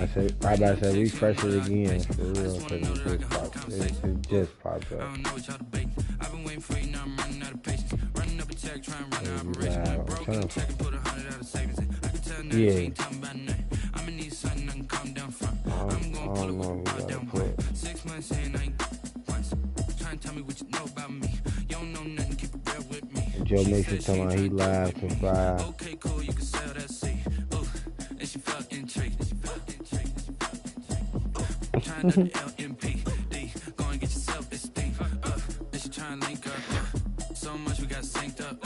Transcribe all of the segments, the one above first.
I about to say refresh it again for real because it just popped up. Yeah. I don't know who gotta put. Joe Mason talking about he live to 5. So much we got synced up.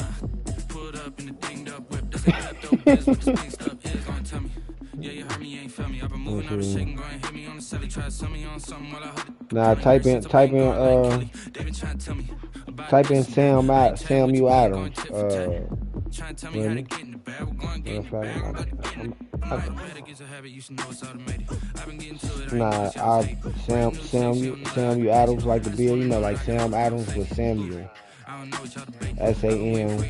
Pulled up in the dinged up whip. That's a klepto biz with the pink stuff. Is gonna tell me. Yeah, you heard me, you ain't felt me. I've been moving out of shaking, going hit me on the celly. Try to sell me on something while I heard it. Nah, type in Samuel Adams. Trying to tell me how to get in the bag. We're going to get in the bag. Nah, Samuel Adams like the bill, you know, like Sam Adams with Samuel. SAMUEL.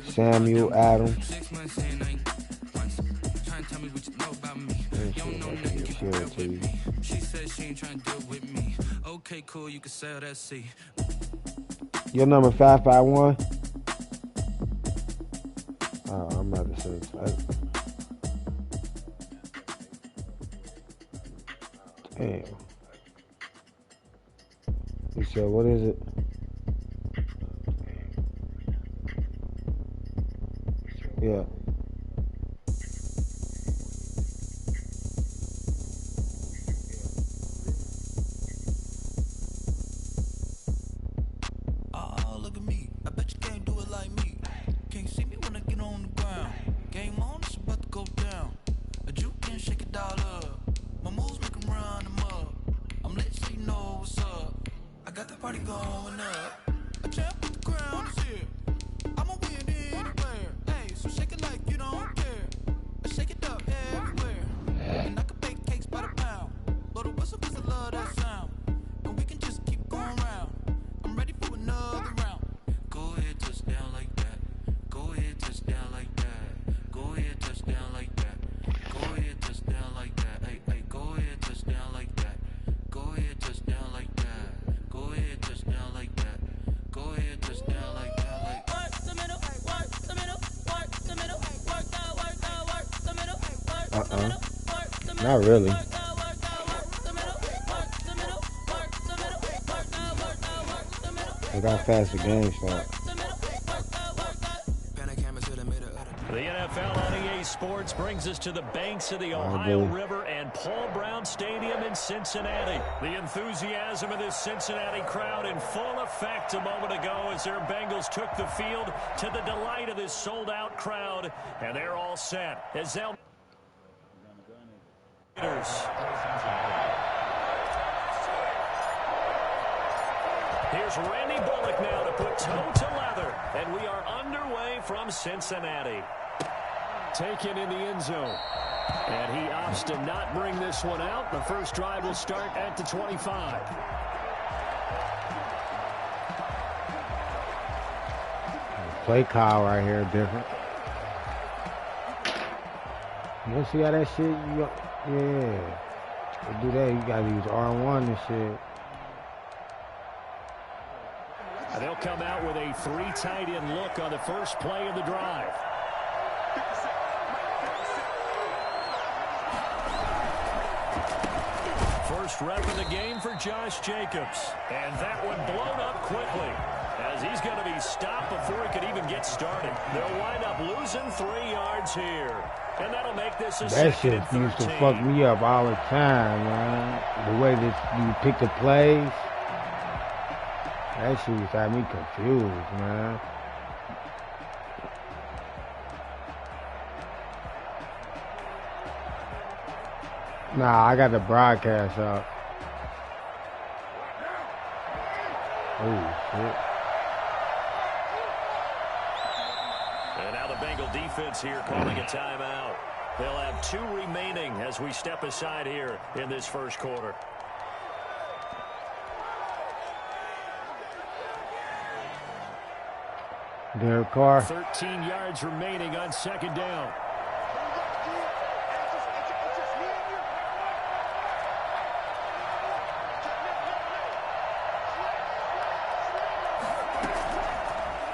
Samuel Adams. She said she ain't trying to deal with me. Okay, cool, you can sell that seat. Your number 551? Oh, I'm about to say damn. You said, what is it? Yeah. Not really. Look how fast the game start. The NFL on EA Sports brings us to the banks of the Ohio River and Paul Brown Stadium in Cincinnati. The enthusiasm of this Cincinnati crowd in full effect a moment ago as their Bengals took the field to the delight of this sold-out crowd. And they're all set as they'll... Here's Randy Bullock now to put toe to leather, and we are underway from Cincinnati. Taken in the end zone, and he opts to not bring this one out. The first drive will start at the 25. Play call right here different. You see how that shit? Yeah. To do that, you gotta use R1 and shit. And they'll come out with a 3 tight end look on the first play of the drive. First rep of the game for Josh Jacobs. And that one blown up quickly, as he's going to be stopped before he could even get started. They'll wind up losing 3 yards here. And that'll make this a that shit used to fuck me up all the time, man. The way that you pick the plays. That shit used to have me confused, man. Nah, I got the broadcast up. Oh, shit. And now the Bengal defense here calling a timeout. They'll have 2 remaining as we step aside here in this first quarter. Their car. 13 yards remaining on second down.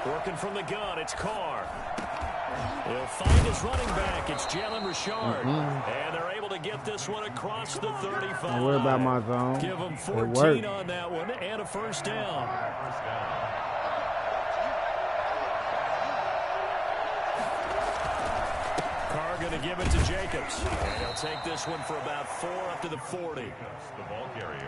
Working from the gun, it's Carr. He'll find his running back. It's Jalen Richard. And they're able to get this one across the 35. Don't worry about my zone. Give him 14 on that one and a first down. Carr going to give it to Jacobs. And he'll take this one for about 4 up to the 40.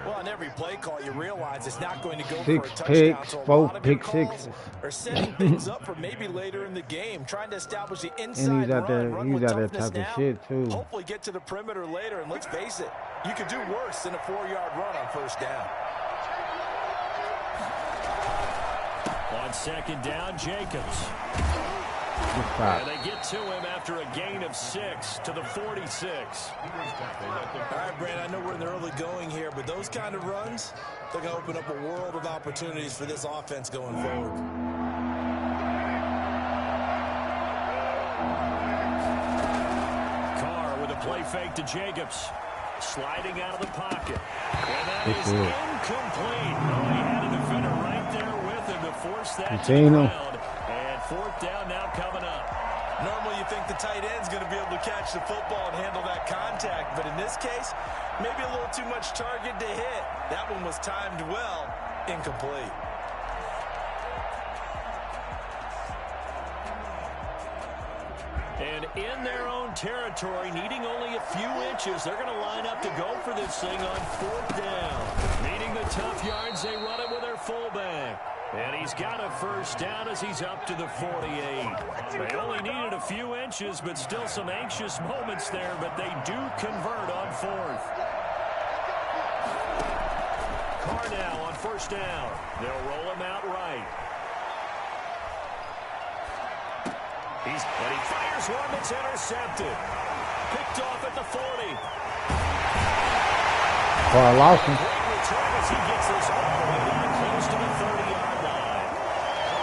Well, on every play call, you realize it's not going to go Six for a touchdown. picks, So a 4 lot of your pick calls sixes. are setting things up for maybe later in the game, trying to establish the inside And he's out there, run he's with out there toughness talking now. shit too. Hopefully get to the perimeter later, and let's face it, you could do worse than a 4-yard run on first down. On second down, Jacobs. And they get to him after a gain of 6 to the 46. All right, Brandon, I know we're in the early going here, but those kind of runs, they're going to open up a world of opportunities for this offense going forward. Carr with a play fake to Jacobs. Sliding out of the pocket. And that is incomplete. Oh, he had a defender right there with him to force that to the ground. And fourth down now coming up. Normally you think the tight end's going to be able to catch the football and handle that contact, but in this case, maybe a little too much target to hit. That one was timed well, incomplete. And in their own territory, needing only a few inches, they're going to line up to go for this thing on fourth down. Needing the tough yards, they run it with their fullback. And he's got a first down as he's up to the 48. They only needed a few inches, but still some anxious moments there, but they do convert on fourth. Carr now on first down. They'll roll him out right. And he fires one that's intercepted. Picked off at the 40. Carr lost him. Great return as he gets this all the way down close to the 30-yard line.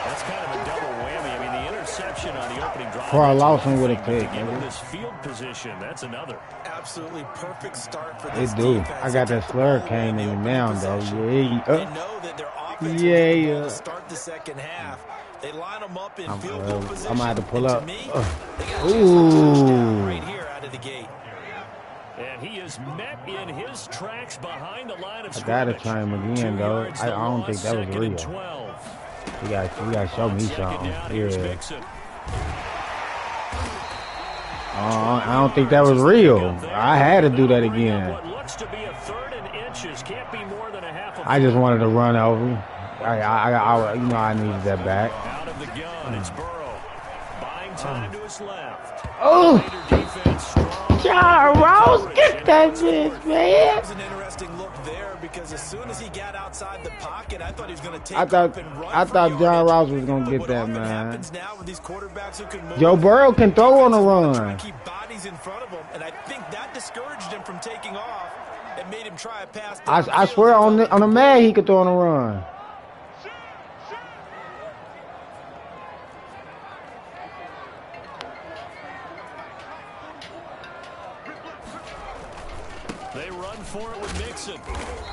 That's kind of a double whammy. I mean, the interception on the opening drive. Carr lost him with a pick. To give him this field position, that's another. Absolutely perfect start for this They do. defense. I got that slur cane in the now, though. They know that their offense will to start the second half. They line them up in field goal position. I'm going to have to pull up. To me, they got a touchdown right here out of the gate. And he is met in his tracks behind the line of I scrimmage. got to try him again, though. I don't think that was real. You got to show me something. Yeah. I don't think that was real. I had to do that again. What looks to be a third and inches. Can't be more than a half a I just wanted to run over. I needed that back. Out of the gun, it's Burrow. Buying time to his left. Oh! Defense strong. John Ross, get that bitch, man! That was an interesting look there because as soon as he got outside the pocket, I thought he was going to take off and run. I thought John Ross was going to get that, What man. happens now with these quarterbacks who can move? Joe Burrow can throw on the Trying run. to keep bodies in front of him, and I think that discouraged him from taking off and made him try a pass. I swear on the man he could throw on the run. They run for it with Mixon.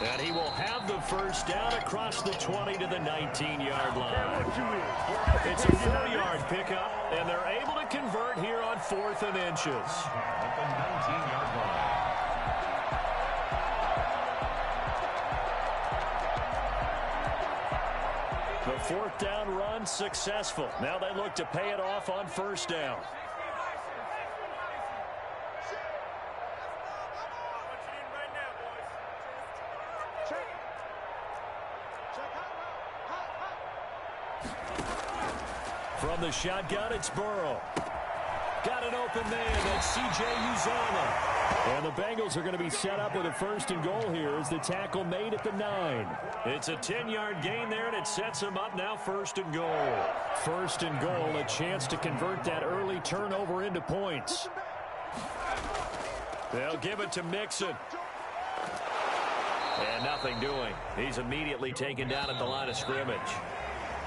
And he will have the first down across the 20 to the 19-yard line. It's a 4-yard pickup, and they're able to convert here on fourth and inches. At the 19-yard line. The fourth down run successful. Now they look to pay it off on first down. From the shotgun, it's Burrow. Got an open man. That's C.J. Uzomah. And the Bengals are going to be set up with a first and goal here as the tackle made at the 9. It's a 10-yard gain there, and it sets them up now first and goal. First and goal, a chance to convert that early turnover into points. They'll give it to Mixon. And nothing doing. He's immediately taken down at the line of scrimmage.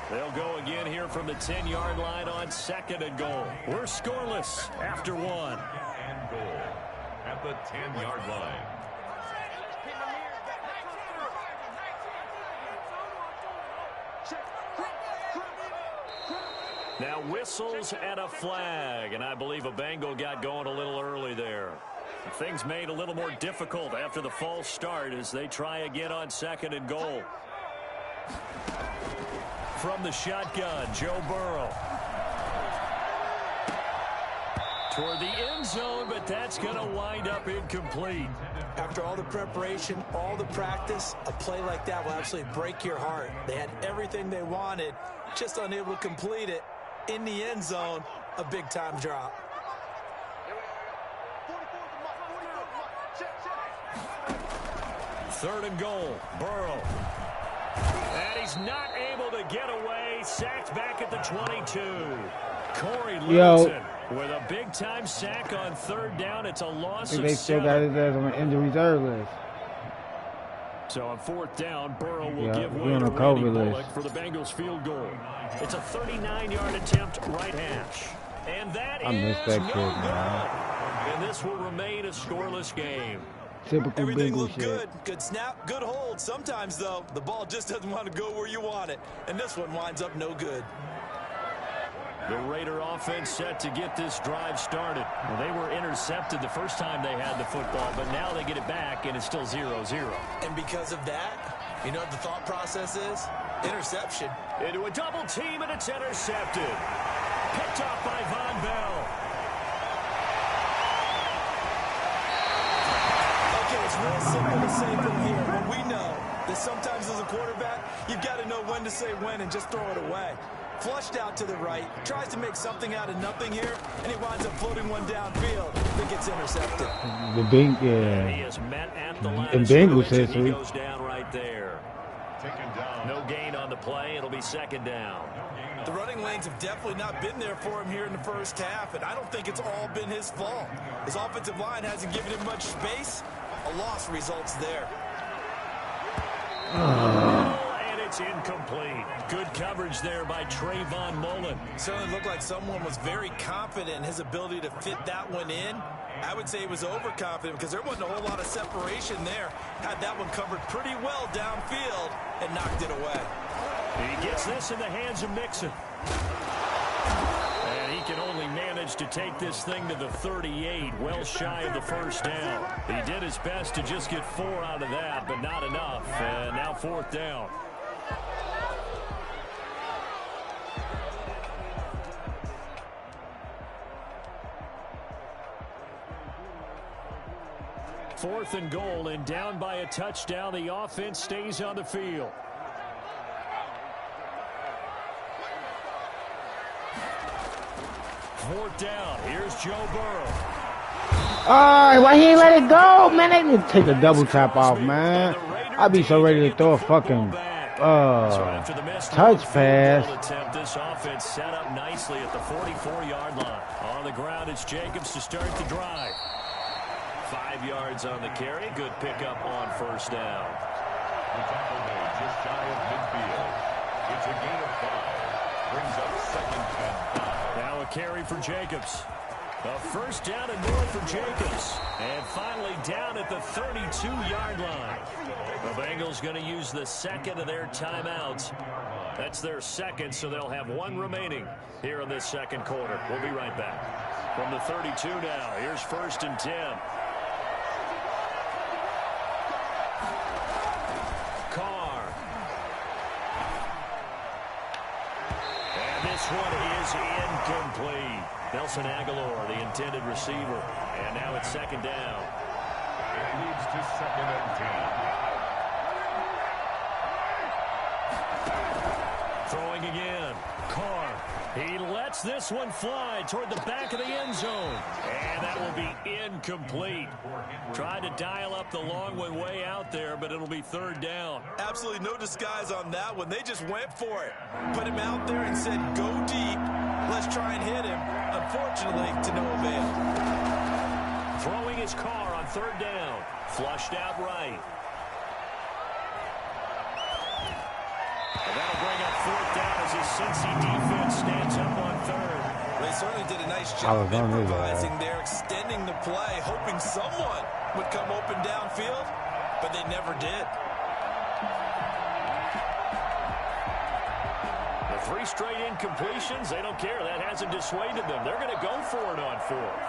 They'll go again here from the 10-yard line on 2nd and goal. We're scoreless after 1. And goal at the 10-yard line. Now whistles and a flag, and I believe a Bengal got going a little early there. Things made a little more difficult after the false start as they try again on 2nd and goal. From the shotgun, Joe Burrow. Toward the end zone, but that's going to wind up incomplete. After all the preparation, all the practice, a play like that will absolutely break your heart. They had everything they wanted, just unable to complete it. In the end zone, a big-time drop. Third and goal, Burrow. And he's not able to get away. Sacked back at the 22. Corey Littleton with a big-time sack on 3rd down. It's a loss of 7. They still got his ass on the injury reserve list. So on 4th down, Burrow will give way on to a Randy COVID Bullock list for the Bengals field goal. It's a 39-yard attempt right hash. And that is that no kid, good. man. And this will remain a scoreless game. Typical Everything Bengal looked shit. good. Good snap, good hold. Sometimes, though, the ball just doesn't want to go where you want it. And this one winds up no good. The Raider offense set to get this drive started. Well, they were intercepted the first time they had the football, but now they get it back, and it's still 0-0. And because of that, you know what the thought process is? Interception. Into a double team, and it's intercepted. Picked off by Von Bell. Okay, it's real simple to say from here, but we know that sometimes as a quarterback, you've got to know when to say when and just throw it away. Flushed out to the right, tries to make something out of nothing here, and he winds up floating one downfield that gets intercepted. He is met at the line in of Bengals scrimmage, and he history. goes down right there. Taken down. No gain on the play. It'll be 2nd down. The running lanes have definitely not been there for him here in the first half, and I don't think it's all been his fault. His offensive line hasn't given him much space. A loss results there. And it's incomplete. Good coverage there by Trayvon Mullen. Certainly looked like someone was very confident in his ability to fit that one in. I would say he was overconfident because there wasn't a whole lot of separation there. Had that one covered pretty well downfield and knocked it away. He gets this in the hands of Mixon. And he can only manage to take this thing to the 38, well shy of the first down. He did his best to just get 4 out of that, but not enough. And now 4th down. Fourth and goal, and down by a touchdown. The offense stays on the field. Fourth down. Here's Joe Burrow. Why he ain't let it go, man? They need to take a double tap off, man. I'd be so ready to throw a fucking touch pass. This offense set up nicely at the 44-yard line. On the ground, it's Jacobs to start the drive. 5 yards on the carry. Good pickup on first down. The tackle made just shy of midfield. It's a gain of 5. Brings up 2nd and 5. Now a carry for Jacobs. A first down and more for Jacobs. And finally down at the 32-yard line. The Bengals going to use the second of their timeouts. That's their second, so they'll have 1 remaining here in this second quarter. We'll be right back. From the 32 now, here's 1st and 10. Carr. And this one is incomplete. Nelson Aguilar, the intended receiver. And now it's 2nd down. It leads to 2nd and 10. Throwing again. Carr. He lets this one fly toward the back of the end zone. And that will be incomplete. Tried to dial up the long one way out there, but it'll be 3rd down. Absolutely no disguise on that one. They just went for it. Put him out there and said, go deep. Let's try and hit him. Unfortunately, to no avail. Throwing his Carr on 3rd down. Flushed out right. And that'll bring up 4th down as his Cincy defense stands up on third. They certainly did a nice job improvising there, extending the play, hoping someone would come open downfield, but they never did. The 3 straight incompletions, they don't care. That hasn't dissuaded them. They're going to go for it on 4th.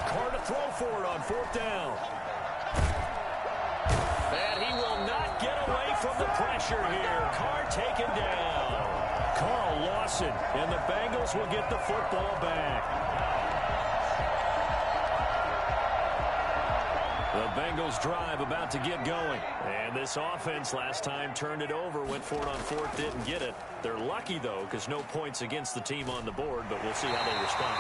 Carr to throw for it on 4th down. And he will not get away from the pressure here. Carr taken down. Carl Lawson, and the Bengals will get the football back. The Bengals drive about to get going. And this offense last time turned it over, went for it on 4th, didn't get it. They're lucky, though, because no points against the team on the board, but we'll see how they respond.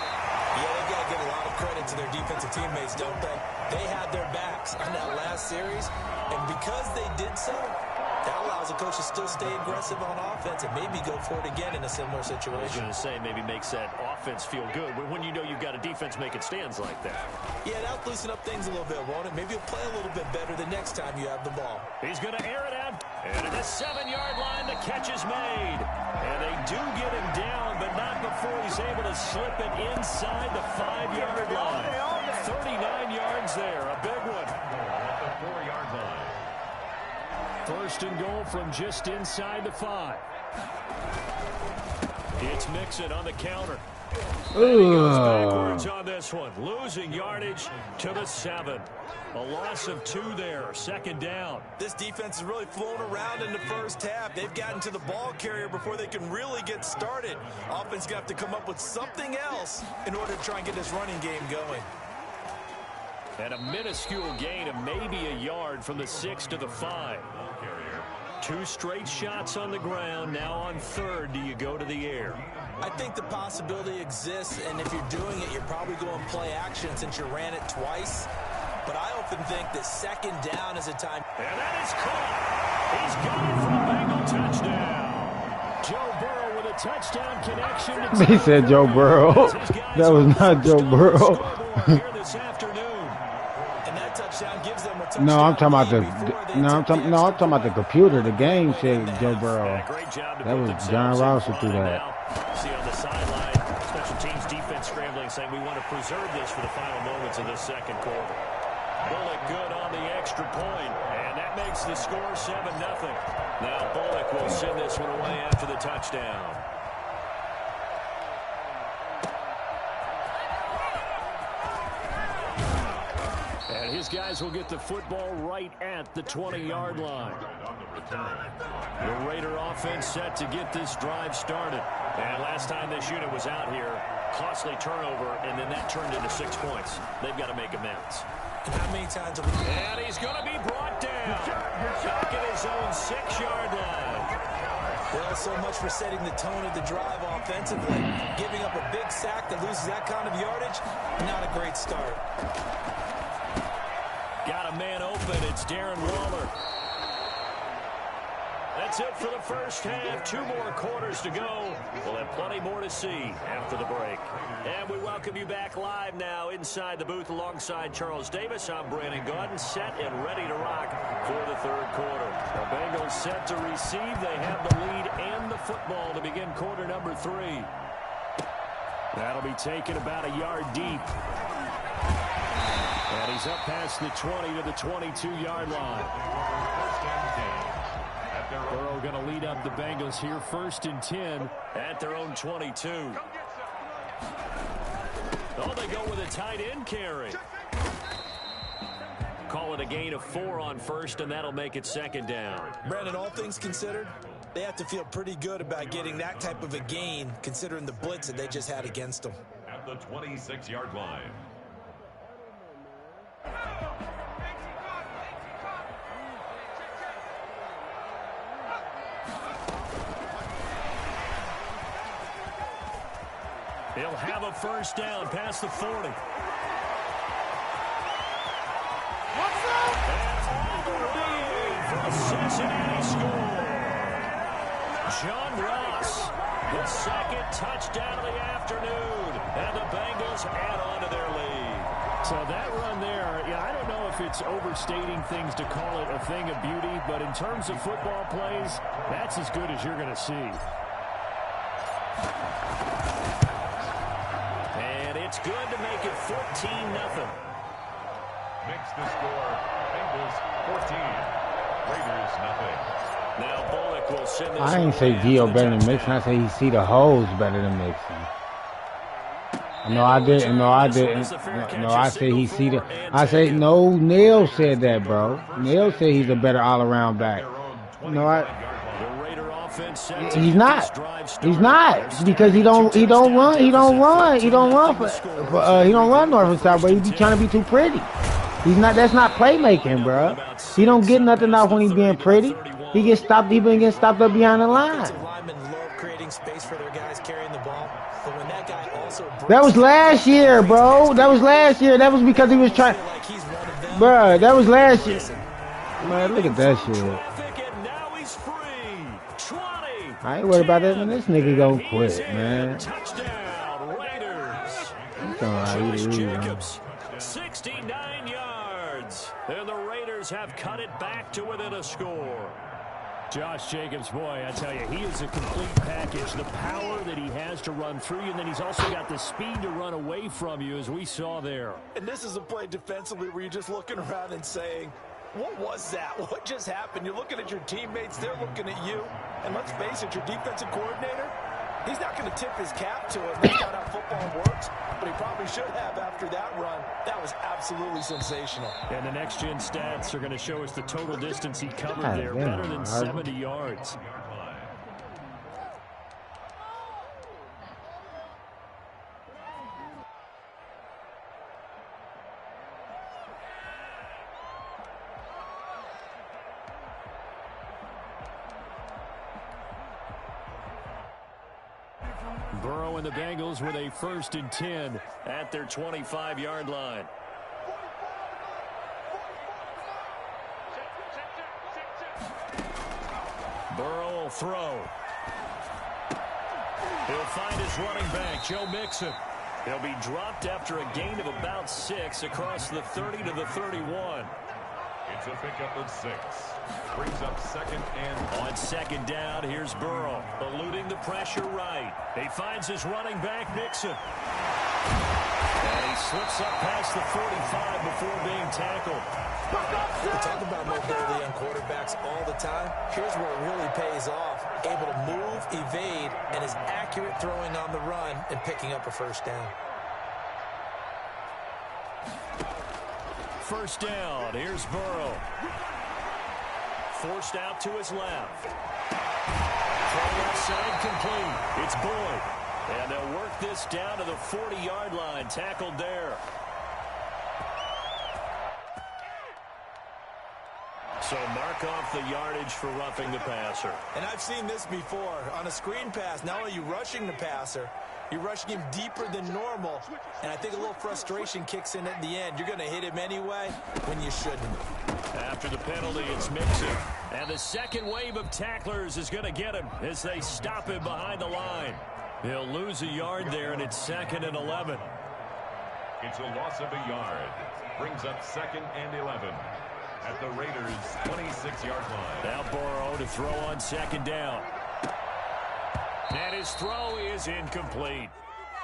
Yeah, they've got to give a lot of credit to their defensive teammates, don't they? They had their backs on that last series, and because they did so, that allows the coach to still stay aggressive on offense and maybe go for it again in a similar situation. I was going to say, maybe makes that offense feel good when you know you've got a defense making stands like that. Yeah, that'll loosen up things a little bit, won't it? Maybe you'll play a little bit better the next time you have the ball. He's going to air it out, and at the 7-yard line, the catch is made. And they do get him down, but not before he's able to slip it inside the 5-yard line. 39 yards there, a big one. At the 4-yard line. 1st and goal from just inside the 5. It's Mixon on the counter. And he goes backwards on this one, losing yardage to the 7. A loss of 2 there, 2nd down. This defense is really flown around in the first half. They've gotten to the ball carrier before they can really get started. Offense going to have to come up with something else in order to try and get this running game going. And a minuscule gain of maybe a yard from the 6 to the 5. 2 straight shots on the ground. Now on 3rd, do you go to the air? I think the possibility exists, and if you're doing it, you're probably going play action since you ran it twice. But I often think that 2nd down is a time. And that is caught. He's got it for a Bengal touchdown. Joe Burrow with a touchdown connection. He said Joe Burrow. That was not Joe Burrow. This afternoon. And that touchdown gives them a touchdown. No, I'm talking about I'm talking about the computer. The game said Joe Burrow. That was John Ross who threw that. See on the sideline, special teams defense scrambling, saying we want to preserve this for the final moments of this 2nd quarter. Bullock good on the extra point, and that makes the score 7-0. Now Bullock will send this one away after the touchdown. And his guys will get the football right at the 20-yard line. The Raider offense set to get this drive started. And last time this unit was out here, costly turnover, and then that turned into 6 points. They've got to make amends. And how many times have we... And he's going to be brought down. Back at his own 6-yard line. Well, so much for setting the tone of the drive offensively. Giving up a big sack that loses that kind of yardage, not a great start. Got a man open. It's Darren Waller. That's it for the first half. 2 more quarters to go. We'll have plenty more to see after the break. And we welcome you back live now inside the booth alongside Charles Davis. I'm Brandon Gaudin, set and ready to rock for the 3rd quarter. The Bengals set to receive. They have the lead and the football to begin quarter number 3. That'll be taken about a yard deep. And he's up past the 20 to the 22-yard line. Burrow going to lead up the Bengals here, 1st and 10 at their own 22. Oh, they go with a tight end carry. Call it a gain of 4 on 1st, and that'll make it 2nd down. Brandon, all things considered, they have to feel pretty good about getting that type of a gain, considering the blitz that they just had against them. At the 26-yard line. He'll have a 1st down past the 40. And all the way for a Cincinnati score. John Ross, the 2nd touchdown of the afternoon. And the Bengals add on to their lead. So that run there, yeah, I don't know if it's overstating things to call it a thing of beauty, but in terms of football plays, that's as good as you're going to see. And it's good to make it 14-0. Makes the score. Bengals 14. Raiders nothing. Now Bullock will send this. I ain't say Gio better than Mixon. I say he see the holes better than Mixon. No, I didn't. No, I didn't. No, I said he see the. I said no. Neil said that, bro. Neil said he's a better all-around back. No, he's not. He's not because he don't run. He don't run. He don't run he don't run north and south. But he be trying to be too pretty. He's not. That's not playmaking, bro. He don't get nothing off when he's being pretty. He gets stopped. He been getting stopped up behind the line. That was last year, bro. That was last year. That was because he was trying. Bro, that was last year. Man, look at that shit. I ain't worried about that, man. This nigga gonna quit, man. It's alright. 69 yards. And the Raiders have cut it back to within a score. Josh Jacobs, boy, I tell you, he is a complete package. The power that he has to run through you, and then he's also got the speed to run away from you, as we saw there. And this is a play defensively where you're just looking around and saying, what was that? What just happened? You're looking at your teammates. They're looking at you. And let's face it, your defensive coordinator, he's not going to tip his cap to it. That's not how football works. But he probably should have after that run. That was absolutely sensational. And the next-gen stats are going to show us the total distance he covered there. Better than 70 yards. Burrow and the Bengals with a 1st and 10 at their 25-yard line. Burrow will throw. He'll find his running back, Joe Mixon. He'll be dropped after a gain of about 6 across the 30 to the 31. It's a pickup of 6. Brings up 2nd and... On 2nd down, here's Burrow, eluding the pressure right. He finds his running back, Mixon. And he slips up past the 45 before being tackled. We talk about mobility on quarterbacks all the time. Here's where it really pays off. Able to move, evade, and is accurate throwing on the run and picking up a 1st down. 1st down, here's Burrow. Forced out to his left. Throw outside complete. It's Boyd. And they'll work this down to the 40-yard line. Tackled there. So mark off the yardage for roughing the passer. And I've seen this before. On a screen pass, not only are you rushing the passer, you're rushing him deeper than normal. And I think a little frustration kicks in at the end. You're going to hit him anyway when you shouldn't. After the penalty, it's Mixon. And the second wave of tacklers is going to get him as they stop him behind the line. He'll lose a yard there, and it's 2nd and 11. It's a loss of a yard. Brings up 2nd and 11 at the Raiders' 26-yard line. Now Burrow to throw on 2nd down. And his throw is incomplete.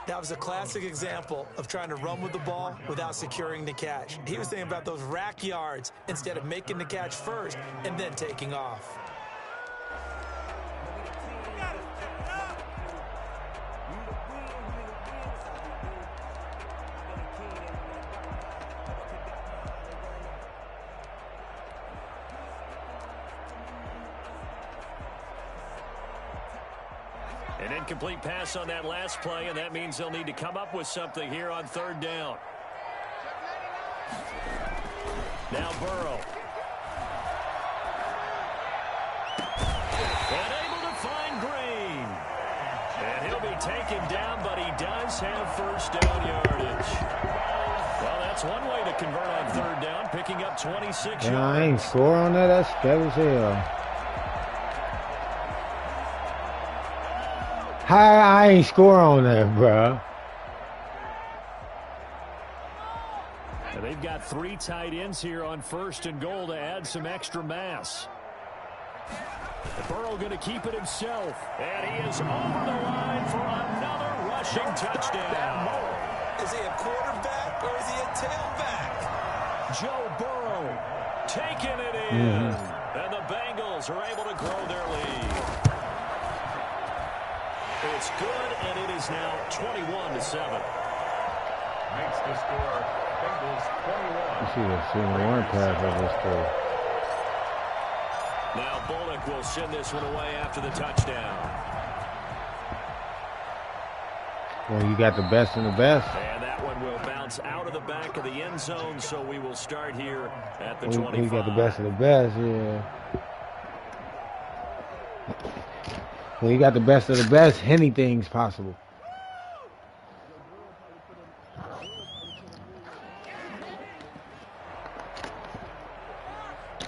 That was a classic example of trying to run with the ball without securing the catch. He was thinking about those rack yards instead of making the catch first and then taking off. An incomplete pass on that last play, and that means they'll need to come up with something here on 3rd down. Now Burrow. And able to find Green. And he'll be taken down, but he does have 1st down yardage. Well, that's one way to convert on 3rd down, picking up 26 yards. I ain't score on that. That's scary as hell. I ain't score on that, bro. they've got 3 tight ends here on 1st and goal to add some extra mass. Burrow going to keep it himself. And he is over the line for another rushing touchdown. Is he a quarterback or is he a tailback? Joe Burrow taking it in. And the Bengals are able to grow their lead. It's good, and it is now 21-7. Makes the score. Bengals 21. You should have seen one pass of this too. Now Bullock will send this one away after the touchdown. Well, you got the best and the best. And that one will bounce out of the back of the end zone, so we will start here at the 25. You got the best of the best, yeah. When you got the best of the best, anything's possible.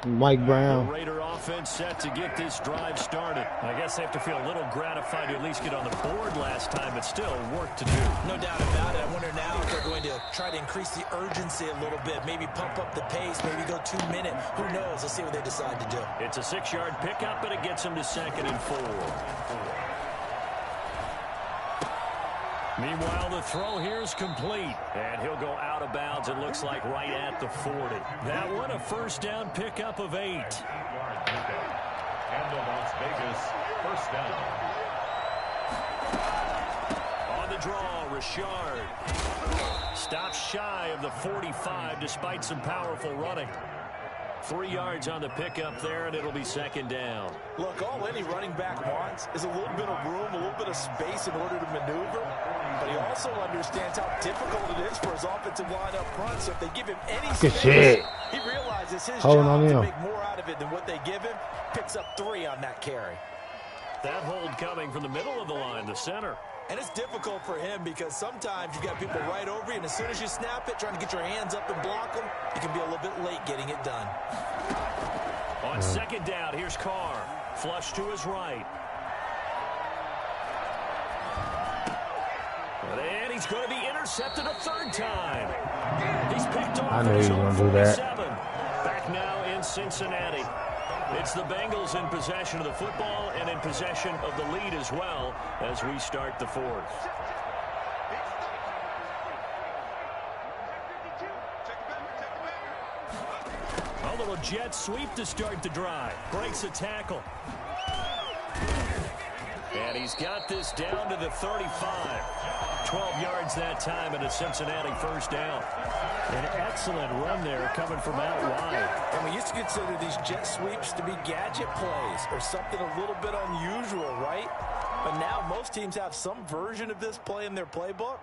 Mike Brown. The Raider offense set to get this drive started. I guess they have to feel a little gratified to at least get on the board last time, but still work to do. No doubt about it. I wonder now if they're going to try to increase the urgency a little bit, maybe pump up the pace, maybe go 2 minute. Who knows? Let's see what they decide to do. It's a 6-yard pickup, but it gets them to 2nd and 4. Meanwhile, the throw here is complete, and he'll go out of bounds, it looks like, right at the 40. That one, a 1st down pickup of 8. And the Las Vegas 1st down. On the draw, Richard stops shy of the 45 despite some powerful running. 3 yards on the pickup there, and it'll be 2nd down. Look, all any running back wants is a little bit of room, a little bit of space in order to maneuver. But he also understands how difficult it is for his offensive line up front. So if they give him any space, he realizes his job to make more out of it than what they give him. Picks up 3 on that carry. That hold coming from the middle of the line, the center. And it's difficult for him because sometimes you got people right over you, and as soon as you snap it, trying to get your hands up and block them, you can be a little bit late getting it done. On 2nd down, here's Carr. Flush to his right. And he's going to be intercepted a 3rd time. He's picked off. I knew he was going to do that. Back now in Cincinnati. It's the Bengals in possession of the football and in possession of the lead as well as we start the 4th. A little jet sweep to start the drive. Breaks a tackle. And he's got this down to the 35. 12 yards that time and a Cincinnati 1st down. An excellent run there coming from out wide. And we used to consider these jet sweeps to be gadget plays or something a little bit unusual, right? But now most teams have some version of this play in their playbook.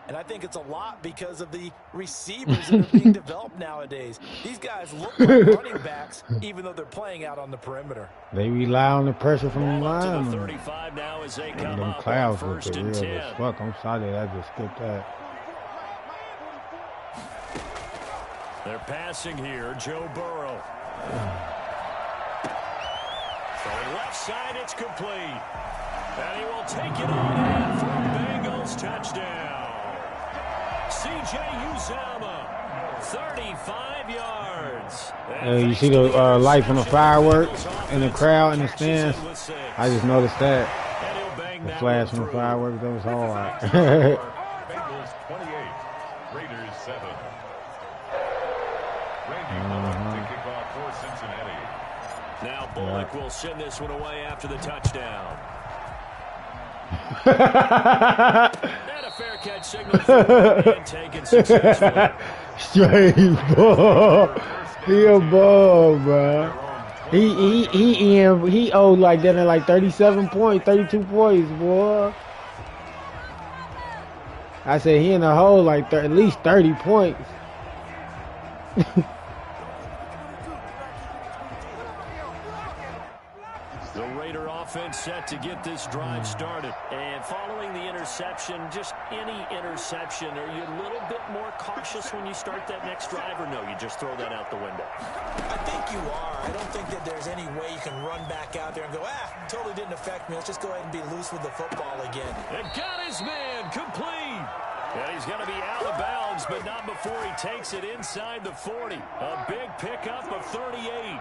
And I think it's a lot because of the receivers that are being developed nowadays. These guys look like running backs, even though they're playing out on the perimeter. They rely on the pressure from the line. To the 35 now as they come them up clouds on look 1st and real 10. as fuck. I'm sorry that I just skipped that. They're passing here. Joe Burrow. From left side, it's complete. And he will take it on in for a Bengals touchdown. C.J. Uzomah, 35 yards. You see the light from the fireworks in the crowd in the stands? I just noticed that. The flash from the fireworks, that was hard. Bengals 28, Raiders 7. Randy Bullock to kick off for Cincinnati. Now Bullock will send this one away after the touchdown. And a fair catch signal and taken successfully. Straight ball. He a ball, bro. He owed like that in like 37 points, 32 points, boy. I said he in the hole like at least 30 points. The Raider offense set to get this drive started. And following the interception, just any interception, are you a little bit more cautious when you start that next drive, or no, you just throw that out the window? I think you are. I don't think that there's any way you can run back out there and go, totally didn't affect me. Let's just go ahead and be loose with the football again. And got his man complete. And he's going to be out of bounds, but not before he takes it inside the 40. A big pickup of 38.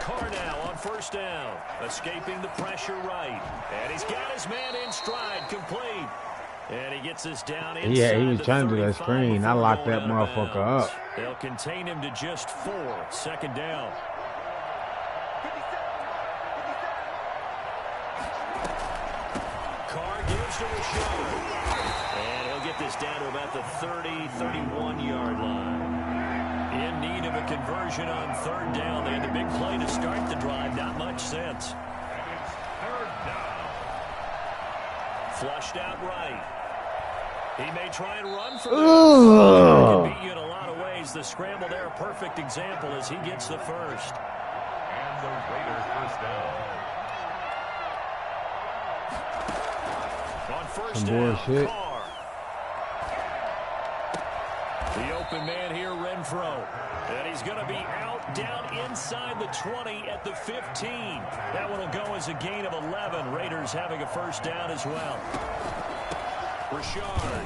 Carr now on first down, escaping the pressure right. And he's got his man in stride, complete. And he gets us down inside. Yeah, he was trying to do that screen. I locked that motherfucker up. They'll contain him to just 4. Second down. Carr gives to Rashad. And he'll get this down to about the 31-yard line. In need of a conversion on third down. They had the big play to start the drive. Not much sense. And it's third down. Flushed out right. He may try and run for this. Ugh. He can beat you in a lot of ways. The scramble there, a perfect example as he gets the first. And the Raiders first down. On first Some down, bullshit. Carr. The open man here, Renfro. And he's going to be out down inside the 20 at the 15. That one will go as a gain of 11. Raiders having a first down as well. Rashard.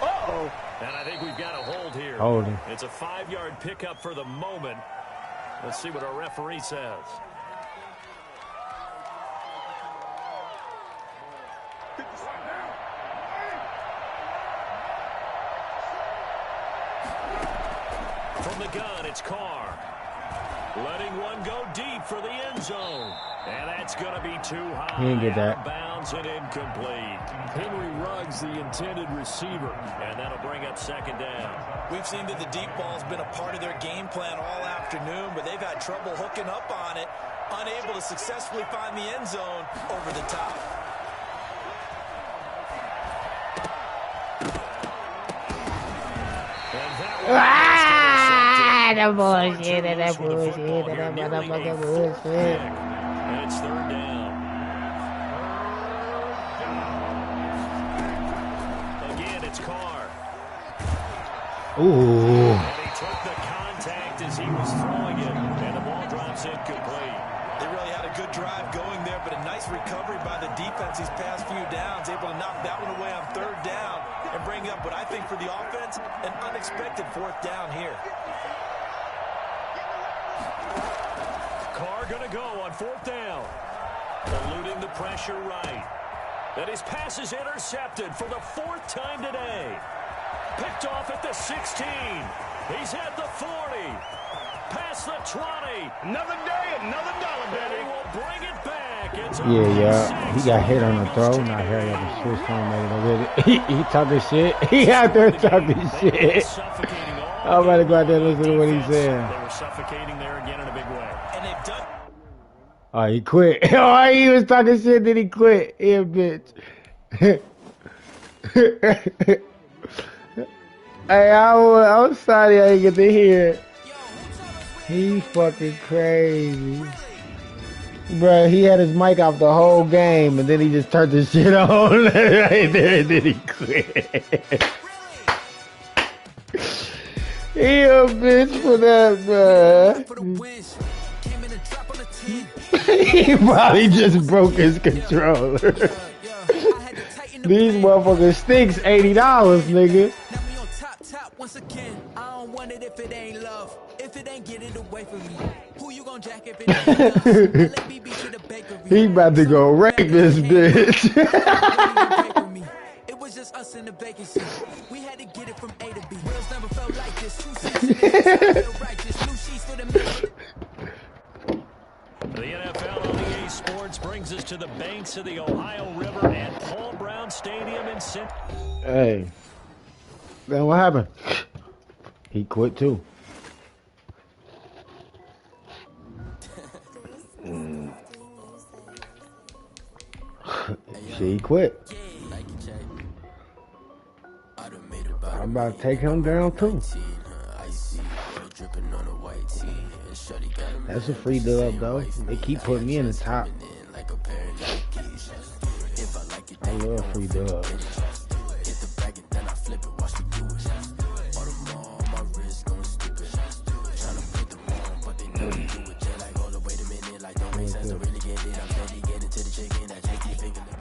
Uh-oh. And I think we've got a hold here. Holding. It's a 5-yard pickup for the moment. Let's see what our referee says. From the gun, it's Carr. Letting one go deep for the end zone. And that's going to be too high. He didn't get that. Out of bounds and incomplete. Henry Ruggs, the intended receiver. And that'll bring up second down. We've seen that the deep ball's been a part of their game plan all afternoon, but they've had trouble hooking up on it, unable to successfully find the end zone over the top. That bullshit, that bullshit, that motherfucking bullshit. And it's third down. Again, it's Carr. Ooh. And he took the contact as he was throwing it, and the ball drops incomplete. They really had a good drive going there, but a nice recovery by the defense these past few downs, able to knock that one away on third down and bring up what I think for the offense, an unexpected fourth down here. Carr going to go on fourth down. Eluding the pressure right. And his pass is intercepted for the 4th time today. Picked off at the 16. He's at the 40. Past the 20. Another day, another dollar, baby. And he will bring it back. It's Yeah. He got hit on the throw. Not hurry up and switch on, made it with it. He talking shit. He out there talking shit. I'm about to go out there and listen to what he's saying. They were suffocating there again in a big way. And they've done. Oh, he quit. Oh, he was talking shit, then he quit. He a bitch. Hey, I'm sorry I didn't get to hear it. He fucking crazy. Bruh, he had his mic off the whole game, and then he just turned the shit on right there, and then he quit. He a bitch for that, bruh. He probably just broke his controller. These motherfuckers sticks $80, nigga. Once again, I don't want it if it ain't love. If it ain't get it away from me. Who you gonna jack if it ain't love? Let me beat you to bakery. He about to go rape this bitch. It was just us in the vacancy. We had to get it from A to B. Wheels never felt like this. 2 seasons righteous. New sheets for the middle. The NFL on EA Sports brings us to the banks of the Ohio River at Paul Brown Stadium in Cincinnati. Hey. Then what happened? He quit too. She quit. I'm about to take him down too. That's a free dub though. They keep putting me in the top. I love free dubs.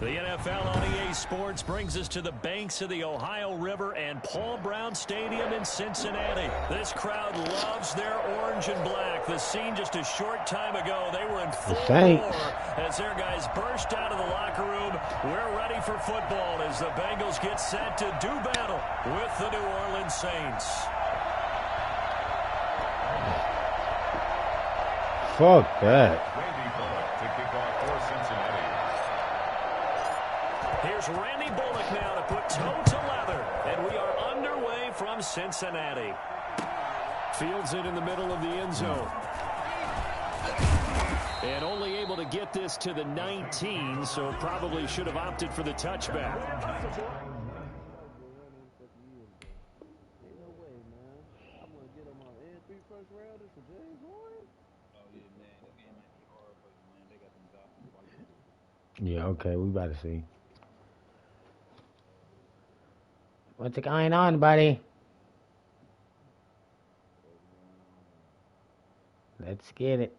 The NFL on EA Sports brings us to the banks of the Ohio River and Paul Brown Stadium in Cincinnati. This crowd loves their orange and black. The scene just a short time ago, they were in full roar as their guys burst out of the locker room. We're ready for football as the Bengals get set to do battle with the New Orleans Saints. Fuck that. To kick off for Cincinnati. Here's Randy Bullock now to put toe to leather. And we are underway from Cincinnati. Fields it in the middle of the end zone. And only able to get this to the 19, so probably should have opted for the touchback. Yeah, okay, we about to see. What's going on, buddy? Let's get it.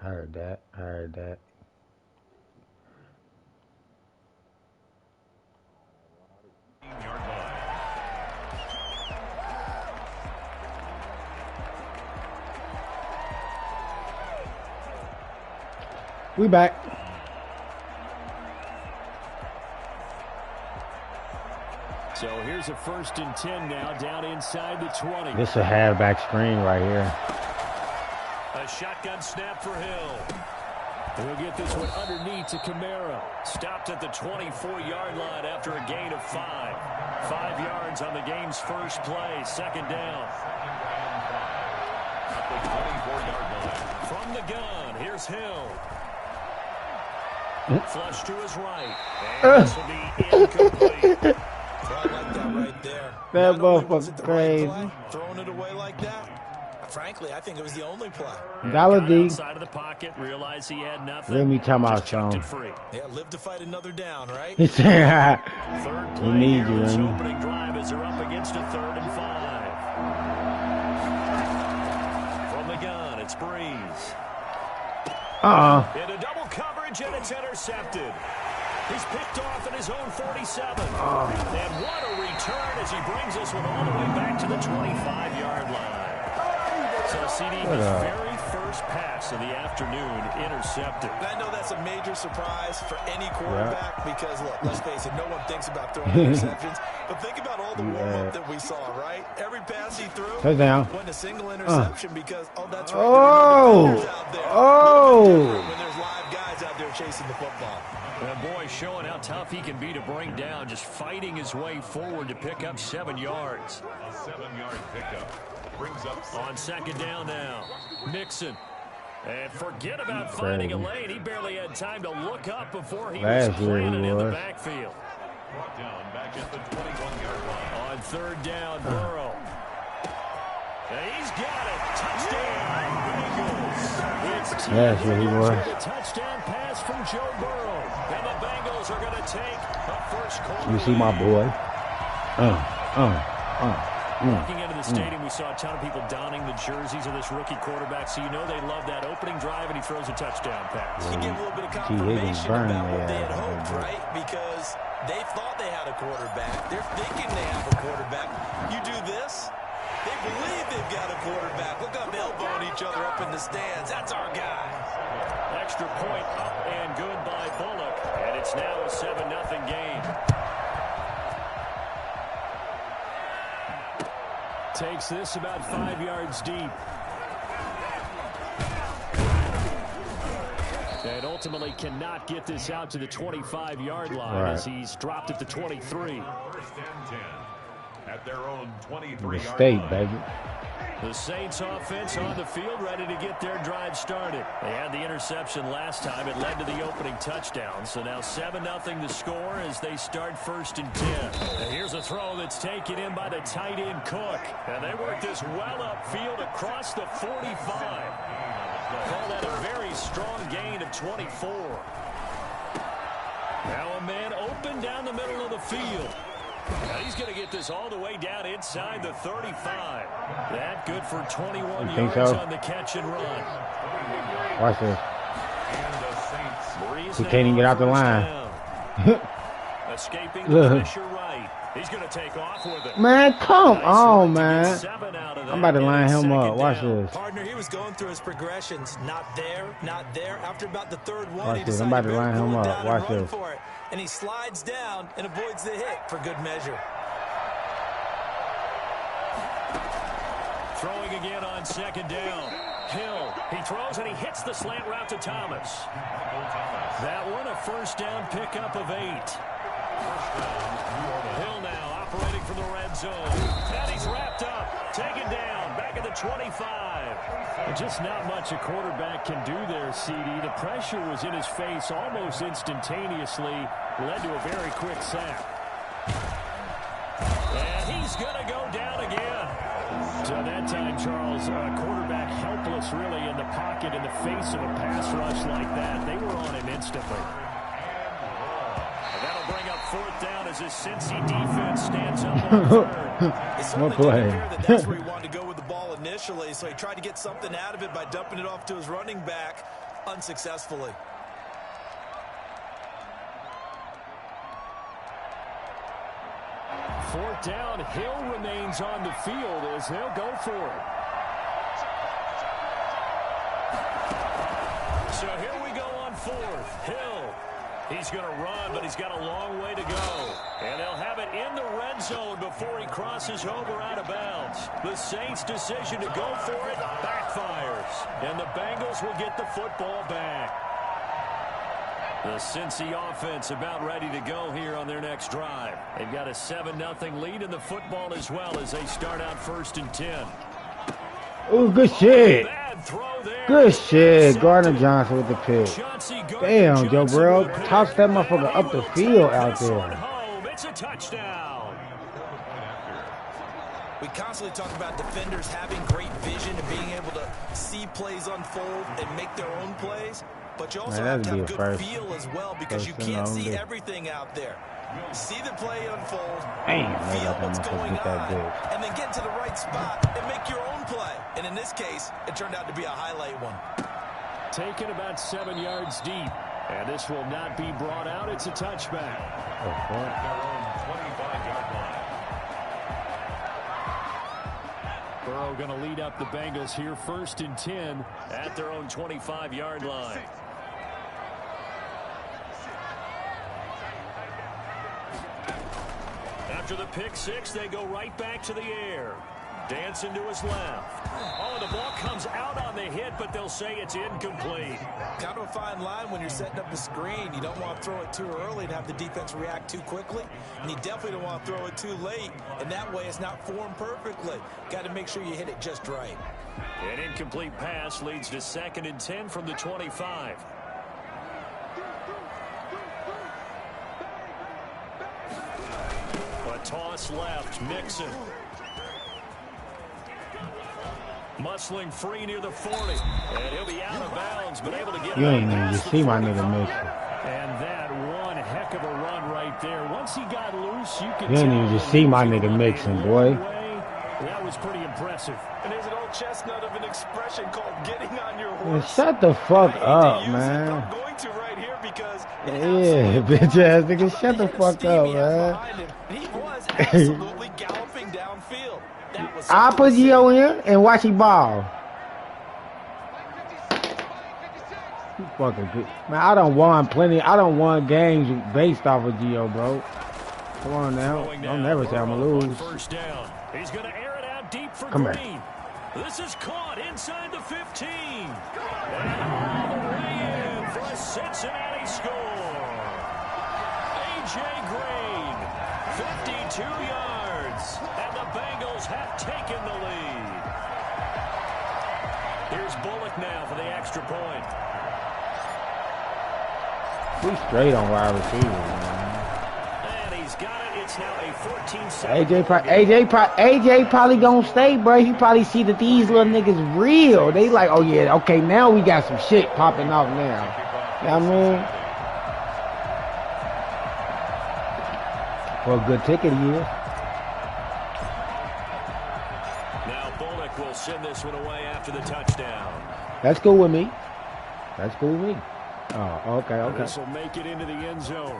Heard that. We back. So here's a 1st and 10 now, down inside the 20. This is a halfback screen right here. A shotgun snap for Hill. He'll get this one underneath to Kamara. Stopped at the 24-yard line after a gain of 5. 5 yards on the game's first play. 2nd down. At the 24-yard line. From the gun, here's Hill. Flush to his right. And this will be incomplete. I like that right there. That motherfucker's crazy. Throwing it away like that. Frankly, I think it was the only play. Dollar D. Outside of the pocket, realized he had nothing. Remi time out, Chucked son. it free. Yeah, live to fight another down, right? He said, Third we play need here you, in this Remi. opening drive as they're up against a 3rd and 5. From the gun, it's Breeze. Into double coverage, and it's intercepted. He's picked off in his own 47. And what a return as he brings this one all the way back to the 25-yard line. So CD, his very first pass of the afternoon intercepted. And I know that's a major surprise for any quarterback because, look, let's face it, no one thinks about throwing interceptions. But think about all the warm-up that we saw, right? Every pass he threw Touchdown. wasn't a single interception because, that's right. Oh! When there's live guys out there chasing the football. And boy, showing how tough he can be to bring down, just fighting his way forward to pick up 7 yards. A 7-yard pickup. Brings up On 2nd down now, Mixon. And forget about finding a lane. He barely had time to look up before he was planted in the backfield. brought down back at the 21-yard line. On 3rd down, Burrow. And he's got it. Touchdown, Bengals. It's That's what he was. a touchdown pass from Joe Burrow. And the Bengals are going to take a first quarter. You see my boy? Walking into the stadium, we saw a ton of people donning the jerseys of this rookie quarterback, so you know they love that opening drive, and he throws a touchdown pass. He gave a little bit of confirmation about what they had hoped, right? Because they thought they had a quarterback. They're thinking they have a quarterback. You do this, they believe they've got a quarterback. Look up, elbowing each other up in the stands. That's our guy. Extra point up and good by Bullock, and it's now a 7-0 game. Takes this about 5 yards deep. And ultimately cannot get this out to the 25-yard line as he's dropped at the 23. First and 10 at their own 23-yard Mistake, line. baby. The Saints offense on the field ready to get their drive started. They had the interception last time. It led to the opening touchdown. So now 7-0 the score as they start 1st and 10. And here's a throw that's taken in by the tight end Cook. And they work this well upfield across the 45. Call that a very strong gain of 24. Now a man open down the middle of the field. Now he's going to get this all the way down inside the 35. That good for 21 You think yards so? on the catch and run. Watch this. Breeze He can't even get out the line. Escaping the pressure right. He's going to take off with it. Man, come Nice on, run to get man. 7 out of I'm about to that, line and it's him up. second Watch down. this. Partner, he was going through his progressions. Not there, not there. After about the third one, Watch he this. I'm decided about to line pull him it up. down and Watch run this. for it. And he slides down and avoids the hit for good measure. Throwing again on second down. Hill, he throws and he hits the slant route to Thomas. That one a first down pickup of 8. Hill now operating from the red zone. And he's wrapped up, taken down, back at the 25. And just not much a quarterback can do there, CD. The pressure was in his face almost instantaneously, led to a very quick sack. And he's going to go down again. So that time, Charles, quarterback helpless really in the pocket in the face of a pass rush like that. They were on him instantly. And that'll bring up fourth down as his Cincy defense stands up on third. It certainly play. didn't appear that that's where he wanted to go with the ball initially, so he tried to get something out of it by dumping it off to his running back unsuccessfully. Fourth down, Hill remains on the field as they'll go for it. So here we go on fourth. Hill, he's going to run, but he's got a long way to go. And they'll have it in the red zone before he crosses over out of bounds. The Saints' decision to go for it backfires. And the Bengals will get the football back. The Cincy offense about ready to go here on their next drive. They've got a 7-0 lead in the football as well as they start out 1st and 10. Ooh, good shit. Bad throw there. Good shit. Gardner Johnson with the pick. Damn, Joe Burrow. Toss that motherfucker up the field out there. It's a touchdown. We constantly talk about defenders having great vision and being able to see plays unfold and make their own plays. But you also have to have good feel as well because you can't see everything out there. See the play unfold, feel what's going on, and then get to the right spot and make your own play. And in this case, it turned out to be a highlight one. Taken about 7 yards deep. And this will not be brought out. It's a touchback. Burrow going to lead up the Bengals here 1st and 10 at their own 25-yard line. After the pick six, they go right back to the air. Dancing to his left. Oh, the ball comes out on the hit, but they'll say it's incomplete. Kind of a fine line when you're setting up a screen. You don't want to throw it too early and have the defense react too quickly. And you definitely don't want to throw it too late. And that way it's not formed perfectly. Got to make sure you hit it just right. An incomplete pass leads to 2nd and 10 from the 25. A toss left, Mixon. Muscling free near the 40. And he'll be out of bounds, but able to get You ain't even see my nigga Mixon. And that one heck of a run right there. Once he got loose, you could You ain't even just see my nigga Mixon, boy. That was pretty impressive. And there's an old chestnut of an expression called getting on your Man, horse. shut the fuck up, I'm man. going to right here because Yeah, bitch ass nigga, shut the fuck up, man. he was absolutely galloping downfield. I'll put Gio in and watch him ball. You fucking good. Man, I don't want games based off of Gio, bro. Come on now. Don't never say I'm gonna lose. First down. He's gonna air it out deep for Come Green. here. This is caught inside the 15. And all the way in for a Cincinnati score. A.J. Green, 52 yards. And the Bengals have taken the lead. Here's Bullock now for the extra point. We straight on wide receiver, man. And he's got it. It's now a 14-7. AJ probably gonna stay, bro. He probably see that these little niggas real. They like, oh yeah, okay, now we got some shit popping off now. You know what I For a good ticket, he is. Now Bullock will send this one away after the touchdown. That's cool with me. That's cool with me. Oh, okay. This will make it into the end zone.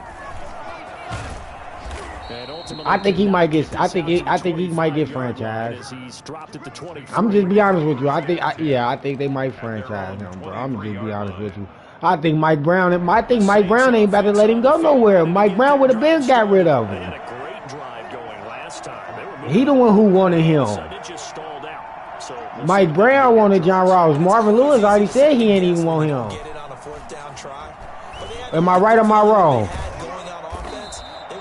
I think he might get. I think he might get franchised. I'm just be honest with you. I think they might franchise him, bro. I'm just be honest with you. I think Mike Brown ain't about to let him go nowhere. Mike Brown would have been got rid of him. He the one who wanted him. Mike Brown wanted John Ross. Marvin Lewis already said he ain't even want him. Am I right or am I wrong?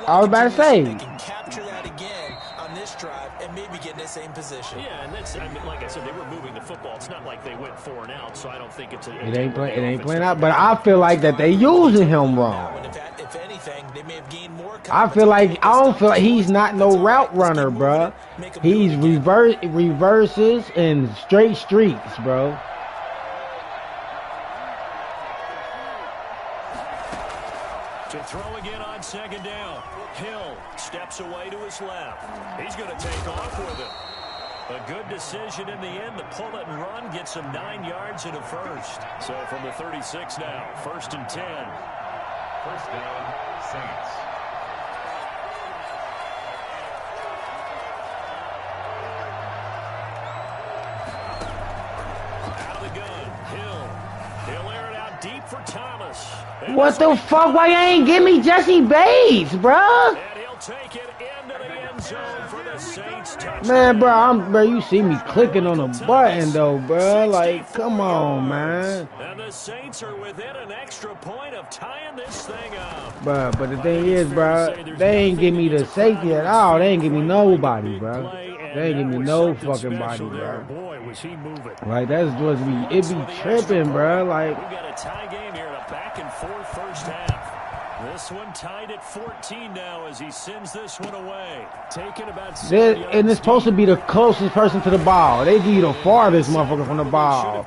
I was about to say. They can capture that again on this drive and maybe get in the same position. Yeah, and that's, I mean, like I said, they were moving the football. It's not like they went 4 and out, so I don't think it's it ain't playing out. But I feel like that they using him wrong. If anything, they may have gained more. I don't feel like he's not no route runner, bro. He's reverses and straight streaks, bro. To throw again on second down. Hill steps away to his left. He's going to take off with it. A good decision in the end. The pull it and run gets him 9 yards and a first. So from the 36 now, 1st and 10. First down, Saints. Out of the gun, Hill. He'll air it out deep for Thomas. What the fuck? Why you ain't give me Jesse Bates, bro? And he'll take it into the end zone for the Saints touchdown. Man, bro, you see me clicking on the button though, bro. Like, come on, man. And the Saints are within an extra point of tying this thing up. But the thing is, bro, they ain't give me the safety at all. They ain't give me nobody, bro. They ain't give me no fucking body, bro. Boy, was he moving. Like, that's what it be tripping, bro. Like, we got a tie game here in a back and forth first half. This one tied at 14 now as he sends this one away. Taking about 7 yards. And it's supposed to be the closest person to the ball. They give you the farthest motherfucker from the ball.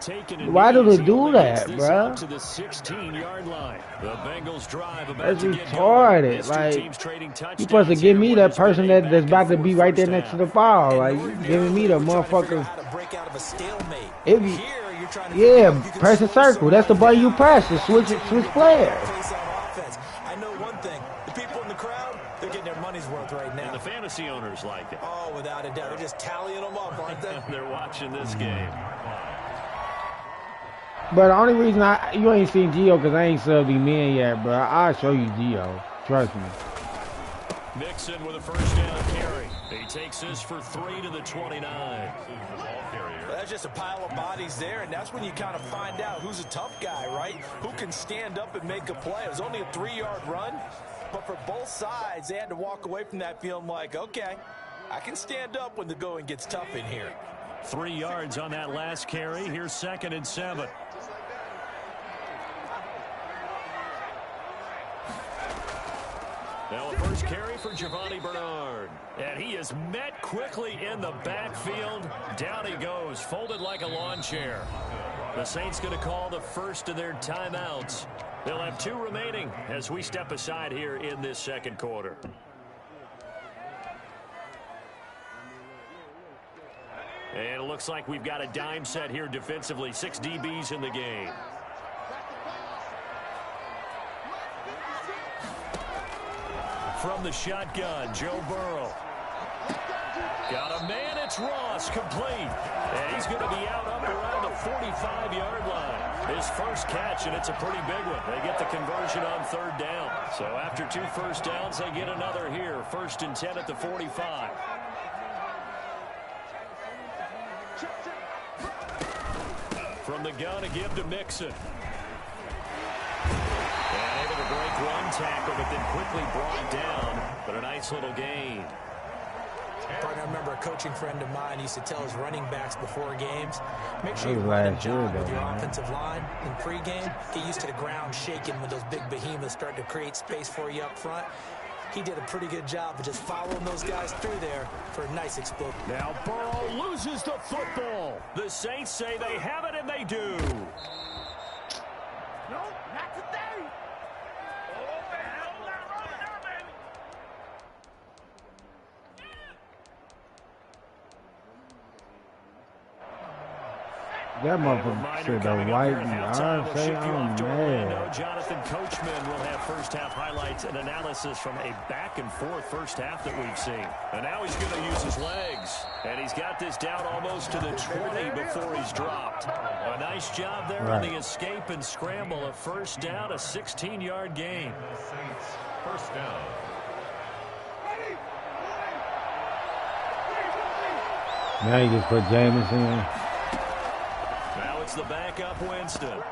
Why do they do that, bro? To the 16-yard line. The Bengals drive about that's to retarded. Like, you supposed to give me that person that's about to be right there next to the ball. Like, you giving me the motherfucker. Yeah, press the circle. That's the button you press to switch players. And the fantasy owners like it. Oh, without a doubt. They're just tallying them up, aren't they? They're watching this game. But the only reason you ain't seen Gio because I ain't subbed him in yet, bro. I'll show you Gio. Trust me. Mixon with a first down carry. He takes this for 3 to the 29. Well, that's just a pile of bodies there, and that's when you kind of find out who's a tough guy, right? Who can stand up and make a play. It was only a 3-yard run. But for both sides, they had to walk away from that feeling like, okay, I can stand up when the going gets tough in here. 3 yards on that last carry. Here's 2nd and 7. Now a first carry for Giovanni Bernard. And he is met quickly in the backfield. Down he goes, folded like a lawn chair. The Saints going to call the first of their timeouts. They'll have 2 remaining as we step aside here in this second quarter. And it looks like we've got a dime set here defensively. 6 DBs in the game. From the shotgun, Joe Burrow. Got a man, it's Ross, complete. And he's going to be out up around the 45-yard line. His first catch, and it's a pretty big one. They get the conversion on 3rd down. So after 2 first downs, they get another here. 1st and 10 at the 45. From the gun, a give to Mixon. And able to break one tackle, but then quickly brought down. But a nice little gain. I remember a coaching friend of mine used to tell his running backs before games, make sure you run and jog with your offensive line in pregame. Get used to the ground shaking when those big behemoths start to create space for you up front. He did a pretty good job of just following those guys through there for a nice explosion. Now Burrow loses the football. The Saints say they have it, and they do. No, not today. That motherfucker said the white arm say I'm mad. Jonathan Coachman will have first half highlights and analysis from a back and forth first half that we've seen. And now he's going to use his legs. And he's got this down almost to the 20 before he's dropped. A nice job there on the escape and scramble. A first down, a 16-yard gain. First down. Now you just put Jameson in. Now it's the backup Winston.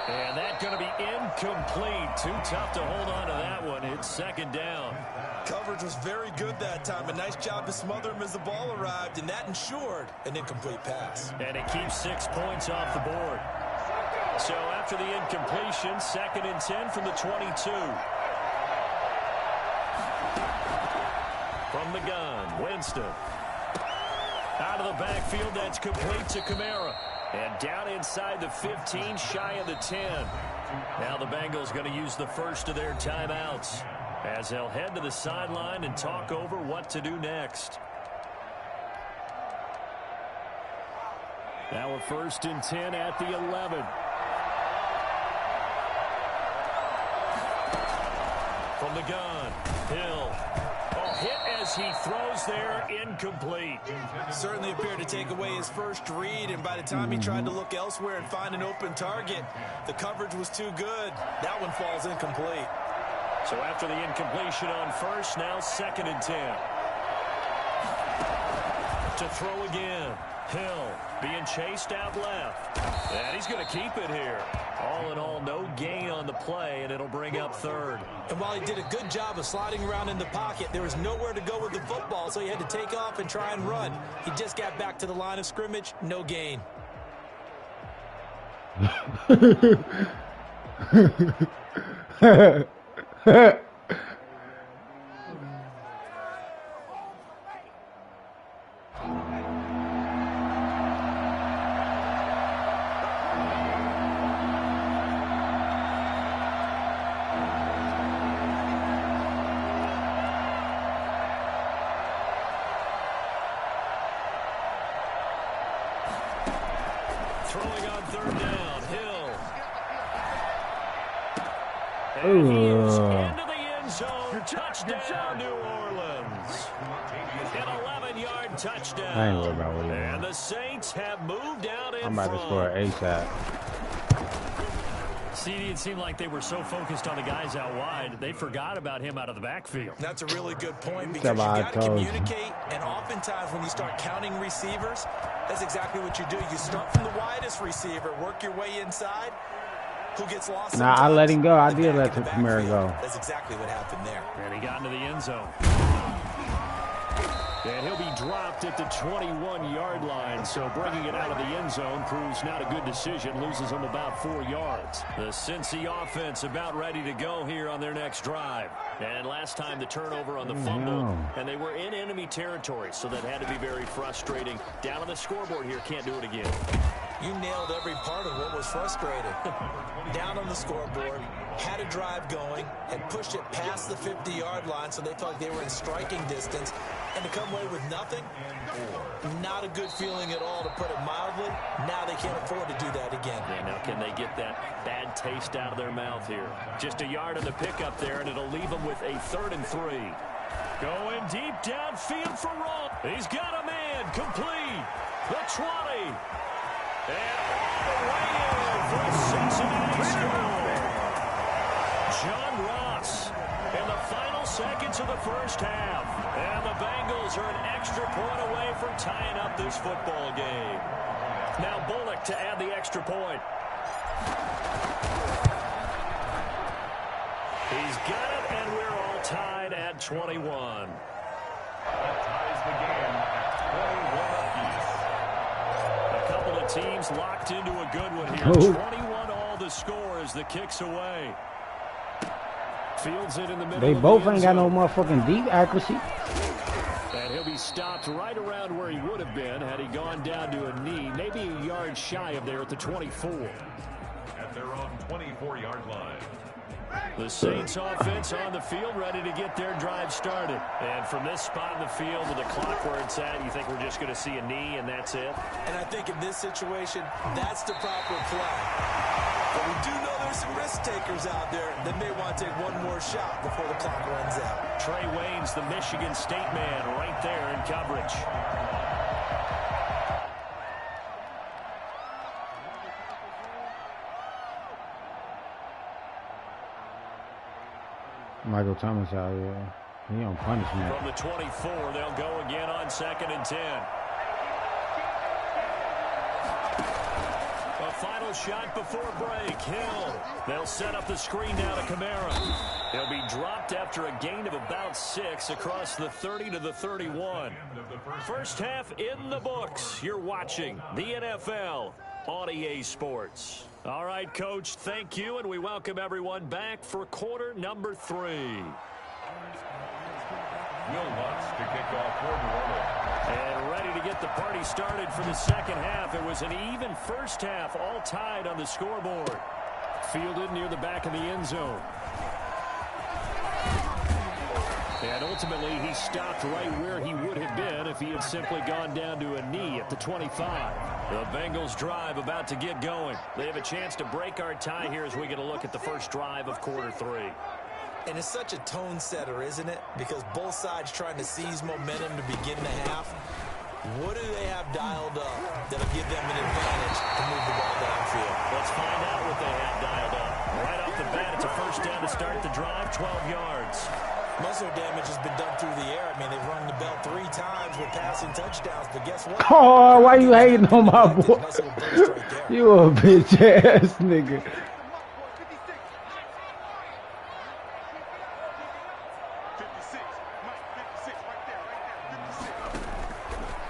And that's going to be incomplete. Too tough to hold on to that one. It's second down. Coverage was very good that time. A nice job to smother him as the ball arrived, and that ensured an incomplete pass. And it keeps 6 points off the board. So after the incompletion, 2nd and 10 from the 22. From the gun, Winston. Out of the backfield, that's complete to Kamara. And down inside the 15, shy of the 10. Now the Bengals going to use the first of their timeouts as they'll head to the sideline and talk over what to do next. Now a 1st and 10 at the 11. From the gun, Hill. Hit as he throws there, incomplete. Certainly appeared to take away his first read, and by the time he tried to look elsewhere and find an open target, the coverage was too good. That one falls incomplete. So after the incompletion on first, now 2nd and 10. To throw again. Hill being chased out left. And he's going to keep it here. All in all, no gain on the play, and it'll bring up 3rd. And while he did a good job of sliding around in the pocket, there was nowhere to go with the football, so he had to take off and try and run. He just got back to the line of scrimmage, no gain. Throwing on 3rd down, Hill. And Ooh. he is into the end zone. Touchdown, New Orleans. An 11-yard touchdown. I ain't worried about what he And the Saints have moved out in I'm about to front. score ASAP. CD, it seemed like they were so focused on the guys out wide, they forgot about him out of the backfield. That's a really good point because you got to communicate, and oftentimes when you start counting receivers, that's exactly what you do. You start from the widest receiver, work your way inside. Who gets lost? Nah, I let him go. I did let the Kamara go. That's exactly what happened there. And he got into the end zone. And he'll be dropped at the 21-yard line, so bringing it out of the end zone proves not a good decision, loses him about 4 yards. The Cincy offense about ready to go here on their next drive. And last time the turnover on the fumble, and they were in enemy territory, so that had to be very frustrating. Down on the scoreboard here, can't do it again. You nailed every part of what was frustrating. Down on the scoreboard, had a drive going, had pushed it past the 50-yard line, so they felt like they were in striking distance. And to come away with nothing, not a good feeling at all, to put it mildly. Now they can't afford to do that again. Yeah, now can they get that bad taste out of their mouth here? Just a yard on the pickup there, and it'll leave them with a 3rd and 3. Going deep downfield for Roll. He's got a man, complete. The 20. And all the way in for Cincinnati score. John Ross in the final seconds of the first half. And the Bengals are an extra point away from tying up this football game. Now Bullock to add the extra point. He's got it, and we're all tied at 21. That ties the game at 21 apiece. A couple of teams locked into a good one here. 21 all the score as the kick's away. Fields it in the middle. They both ain't got no motherfucking deep accuracy. And he'll be stopped right around where he would have been had he gone down to a knee, maybe a yard shy of there at the 24. At their own 24-yard line. The Saints offense on the field, ready to get their drive started. And from this spot in the field with the clock where it's at, you think we're just going to see a knee and that's it? And I think in this situation, that's the proper play. But we do know there's some risk takers out there that may want to take one more shot before the clock runs out. Trey Waynes, the Michigan State man, right there in coverage. Michael Thomas out here. He on punishment. From the 24, they'll go again on 2nd and 10. A final shot before break. Hill. They'll set up the screen now to Kamara. He'll be dropped after a gain of about 6 across the 30 to the 31. First half in the books. You're watching the NFL on EA Sports. All right, Coach, thank you, and we welcome everyone back for quarter number 3. Will Lutz to kick off for New Orleans. And ready to get the party started for the second half. It was an even first half, all tied on the scoreboard. Fielded near the back of the end zone. And ultimately, he stopped right where he would have been if he had simply gone down to a knee at the 25. The Bengals drive about to get going. They have a chance to break our tie here as we get a look at the first drive of quarter 3. And it's such a tone setter, isn't it? Because both sides trying to seize momentum to begin the half. What do they have dialed up that'll give them an advantage to move the ball downfield? Let's find out what they have dialed up. Right off the bat, it's a first down to start the drive, 12 yards. Most of their damage has been done through the air. I mean, they've rung the bell 3 times with passing touchdowns, but guess what? Oh, why you hating on my boy? You a bitch ass nigga.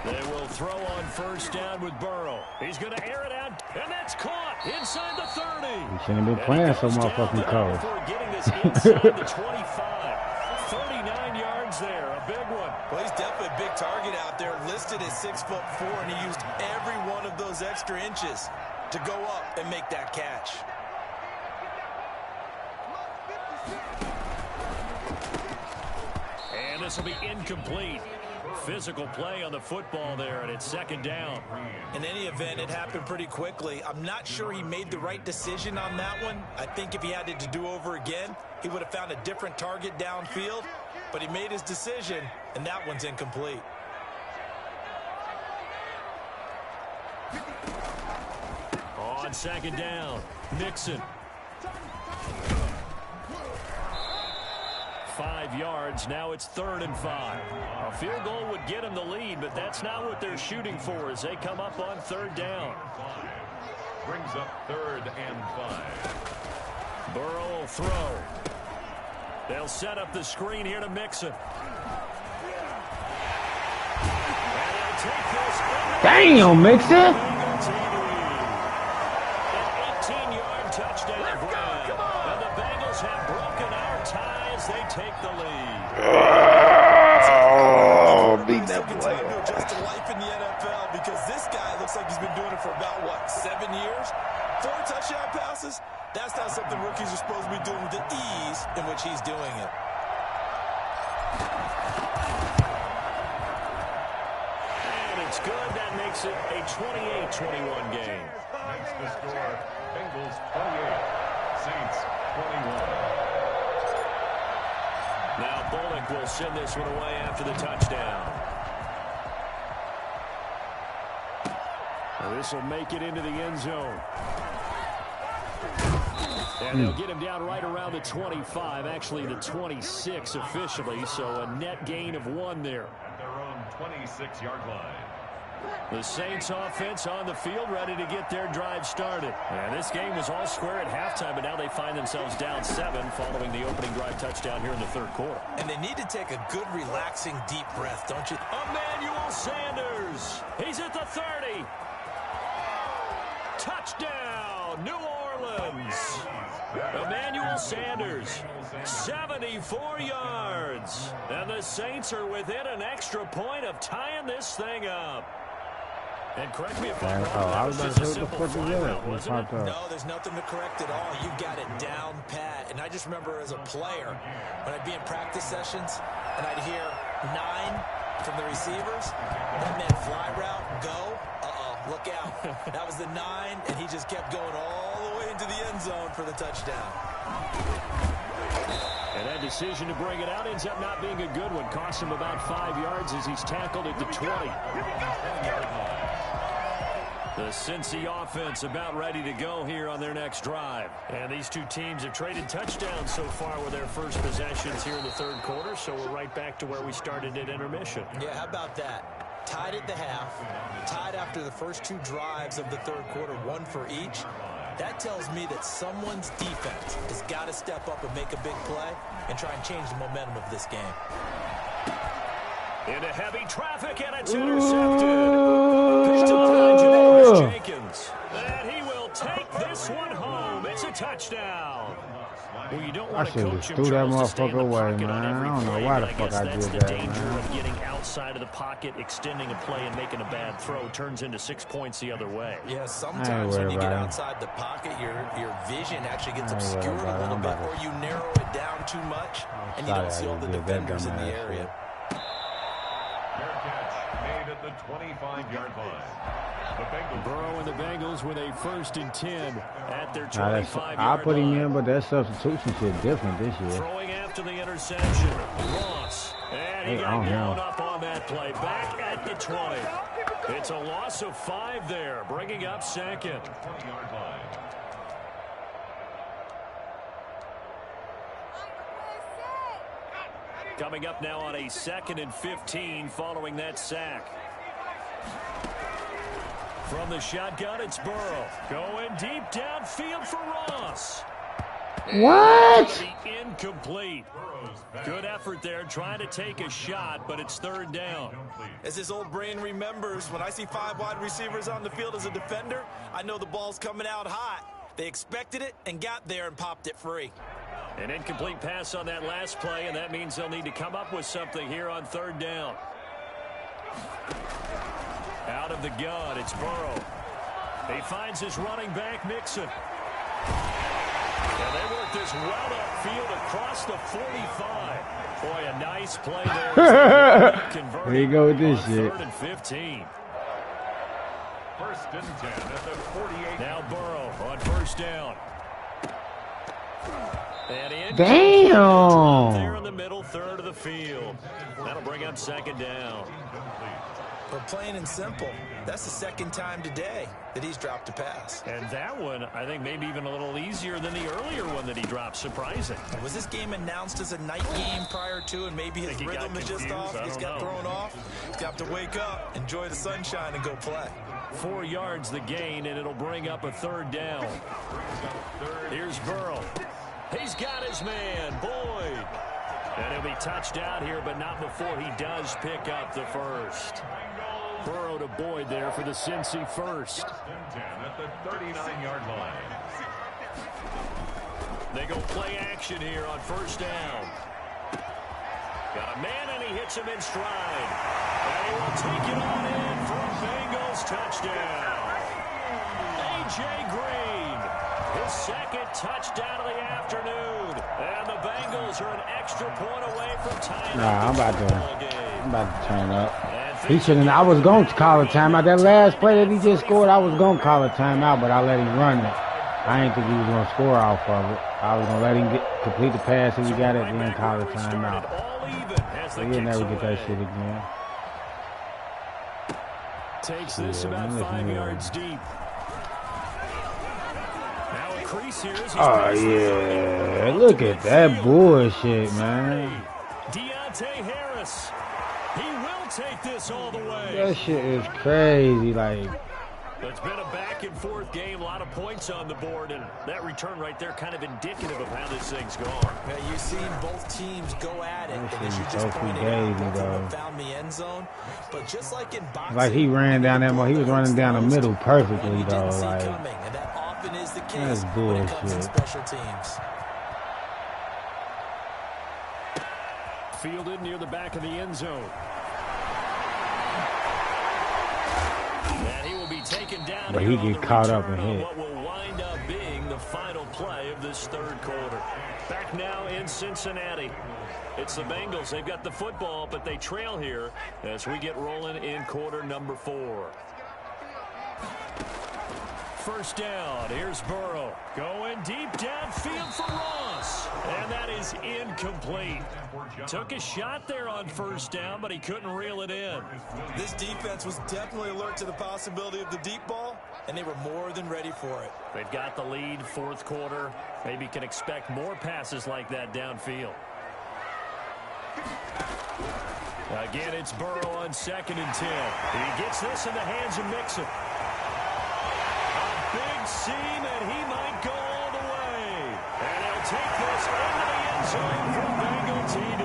They will throw on first down with Burrow. He's going to air it out, and that's caught inside the 30. You shouldn't have been playing so motherfucking cold. Before getting this inside the 25. 39 yards there, a big one. Well, he's definitely a big target out there, listed at 6'4", and he used every one of those extra inches to go up and make that catch. And this will be incomplete. Physical play on the football there, and it's second down. In any event, it happened pretty quickly. I'm not sure he made the right decision on that one. I think if he had it to do over again, he would have found a different target downfield, but he made his decision, and that one's incomplete. On second down, Nixon. 5 yards. Now it's 3rd and 5. A field goal would get him the lead, but that's not what they're shooting for as they come up on 3rd down. Brings up 3rd and 5. Burrow will throw. They'll set up the screen here to Mixon. And they'll take this. Damn, Mixon. An 18-yard touchdown grab. And the Bengals have broken our tie as they take the lead. Oh, beat that boy. Just to life in the NFL because this guy looks like he's been doing it for about, what, 7 years? 4 touchdown passes? That's not something rookies are supposed to be doing with the ease in which he's doing it. And it's good. That makes it a 28-21 game. Makes the score Bengals 28, Saints 21. Now Bullock will send this one away after the touchdown. This will make it into the end zone. And they'll get him down right around the 25, actually the 26 officially, so a net gain of 1 there. At their own 26-yard line. The Saints offense on the field ready to get their drive started. And this game was all square at halftime, but now they find themselves down 7 following the opening drive touchdown here in the 3rd quarter. And they need to take a good, relaxing, deep breath, don't you? Emmanuel Sanders. He's at the 30. Touchdown, New Orleans. Emmanuel Sanders, 74 yards. And the Saints are within an extra point of tying this thing up. And correct me if I'm wrong. I was about to say what the fuck is that? No, there's nothing to correct at all. You got it down pat. And I just remember as a player, when I'd be in practice sessions, and I'd hear 9 from the receivers, that meant fly route, go, look out. That was the 9, and he just kept going all the way into the end zone for the touchdown. And that decision to bring it out ends up not being a good one. Costs him about 5 yards as he's tackled at the 20. The Cincy offense about ready to go here on their next drive. And these two teams have traded touchdowns so far with their first possessions here in the third quarter, so we're right back to where we started at intermission. Yeah, how about that? Tied at the half, tied after the first 2 drives of the third quarter, 1 for each. That tells me that someone's defense has got to step up and make a big play and try and change the momentum of this game. Into heavy traffic, and it's intercepted. Pitch to Jenkins. And he will take this one home. It's a touchdown. Well, you don't want to coach him, threw that Charles, to stay in the motherfucker away, pocket on man. every I don't know play, why but the I fuck guess I that's did the that, danger man. of getting outside of the pocket, extending a play, and making a bad throw turns into 6 points the other way. Yeah, sometimes when you get outside the pocket, your vision actually gets obscured a little bit, or you narrow it down too much, and you don't see all the defenders in the area. Fair catch made at the 25-yard line. Burrow and the Bengals with a 1st and 10 at their 25-yard line. I put him in, but that substitution shit different this year. Throwing after the interception. Ross. And he got blown up on that play. Back at the 20. It's a loss of 5 there, bringing up 2nd. 20-yard line. Coming up now on a 2nd and 15 following that sack. From the shotgun, it's Burrow. Going deep downfield for Ross. What? Incomplete. Good effort there, trying to take a shot, but it's 3rd down. As his old brain remembers, when I see 5 wide receivers on the field as a defender, I know the ball's coming out hot. They expected it and got there and popped it free. An incomplete pass on that last play, and that means they'll need to come up with something here on 3rd down. Out of the gun, it's Burrow. He finds his running back, Mixon. And they work this well upfield across the 45. Boy, a nice play there. There you go with this shit. 3rd and 15. 1st and 10 at the 48. Now Burrow on 1st down. And damn! There in the middle 3rd of the field. That'll bring up 2nd down. But plain and simple, that's the 2nd time today that he's dropped a pass. And that one, I think, maybe even a little easier than the earlier one that he dropped. Surprising. Was this game announced as a night game prior to, and maybe his rhythm is just off? He's got thrown off. He's got to wake up, enjoy the sunshine, and go play. 4 yards the gain, and it'll bring up a 3rd down. Here's Burrow. He's got his man, Boyd. And he'll be touched out here, but not before he does pick up the 1st. Burrow to Boyd there for the Cincy 1st. At the 39-yard line. They go play action here on 1st down. Got a man, and he hits him in stride. And he will take it on in for a Bengals touchdown. A.J. Green, his 2nd touchdown of the afternoon. And the Bengals are an extra point away from tying up I'm about to turn up. He shouldn't. I was going to call a timeout. That last play that he just scored, I was going to call a timeout, but I let him run it. I didn't think he was going to score off of it. I was going to let him complete the pass, and he got it, and then call a timeout. So he'll never get that shit again. Takes this about 5 yards deep. Now a crease here. Oh, yeah. Look at that bullshit, man. Deontay Harris. He will take this all the way. That shit is crazy. Like, it's been a back-and-forth game, a lot of points on the board, and that return right there kind of indicative of how this thing's gone. Yeah, you've seen both teams go at it, that and as you shit just is so pointed out, both of them though. found the end zone. But just like in boxing, Like he ran down that he was running down the middle perfectly, you though. didn't see Like, coming, and that often is the case that's when it comes to bullshit. special teams. Fielded near the back of the end zone. And he But he get caught up and hit. What will wind up being the final play of this third quarter. Back now in Cincinnati. It's the Bengals. They've got the football, but they trail here as we get rolling in quarter number 4. First down. Here's Burrow. Going deep downfield for Ross. And that is incomplete. Took a shot there on first down, but he couldn't reel it in. This defense was definitely alert to the possibility of the deep ball, and they were more than ready for it. They've got the lead, fourth quarter. Maybe can expect more passes like that downfield. Again, it's Burrow on 2nd and 10. He gets this in the hands of Mixon. Big seam, and he might go all the way. And he'll take this into the end zone for Bengal TD.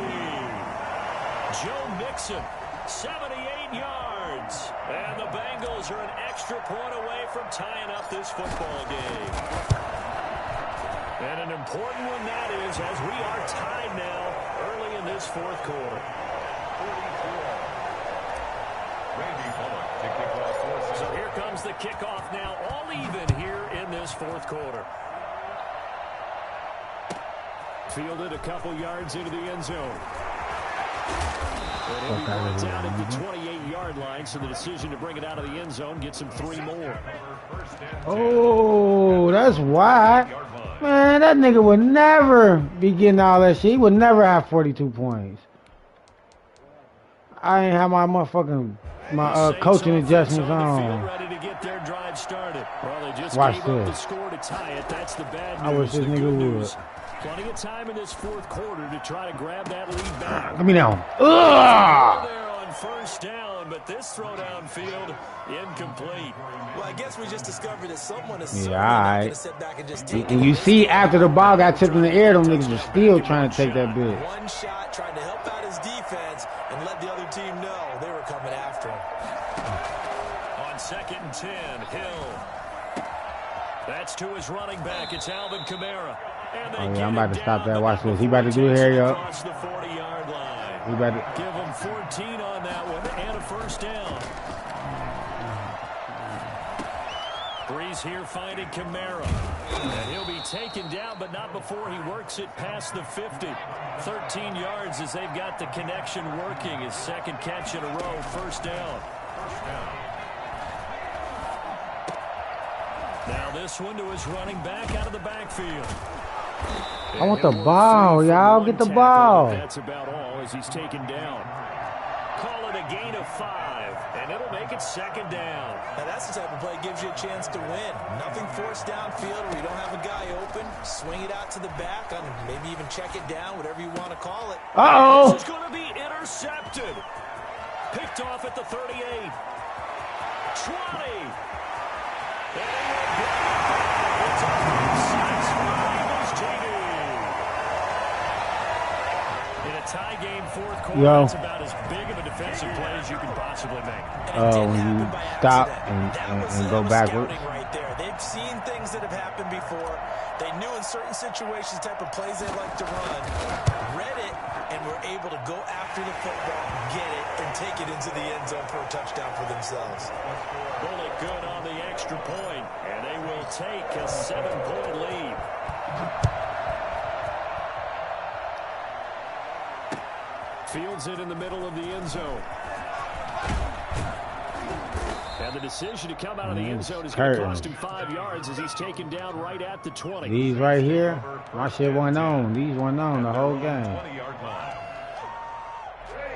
Joe Mixon, 78 yards. And the Bengals are an extra point away from tying up this football game. And an important one that is, as we are tied now early in this fourth quarter. So here comes the kickoff now, all even here in this fourth quarter. Fielded a couple yards into the end zone. And he'll be brought down at the 28-yard line, so the decision to bring it out of the end zone gets him 3 more. Oh, that's why. Man, that nigga would never be getting all that shit. He would never have 42 points. I ain't have my motherfucking coaching adjustments on. Watch this. I wish this nigga would. Plenty of time in this fourth quarter to try to grab that lead back. Let me know. Ugh! There on first down, but this throw downfield incomplete. Well, I guess we just discovered that someone is not gonna sit back and just take and you see after the ball got tipped in the air, them niggas were still trying to take that bitch. One shot, trying to help out his defense and let the other team know they were coming after him. On 2nd and 10, Hill. That's to his running back. It's Alvin Kamara. Oh yeah, I'm about to stop that. Watch this. He about to do here, yo. He about to give him 14 on that one and a first down. Breeze here finding Kamara. And he'll be taken down, but not before he works it past the 50. 13 yards as they've got the connection working. His second catch in a row, first down. Now this one to his running back out of the backfield. I want the ball, y'all. Get the ball. That's about all as he's taken down. Call it a gain of 5, and it'll make it second down. Now that's the type of play that gives you a chance to win. Nothing forced downfield where you don't have a guy open. Swing it out to the back, and maybe even check it down, whatever you want to call it. Uh-oh. This is going to be intercepted. Picked off at the 38. 20. It's a 6 for Eagles TD. In a tie game, fourth quarter, that's about as big of a defensive play as you can possibly make. Oh, when you stop and go backwards. Right there. They've seen things that have happened before. They knew in certain situations the type of plays they like to run. Read it and were able to go after the football, get it, and take it into the end zone for a touchdown for themselves. Bullet good on the extra point, and they will take a 7-point lead. Fields it in the middle of the end zone. And the decision to come out of the end zone is going to cost him 5 yards as he's taken down right at the 20. These right here, my shit went on. These went on the whole game.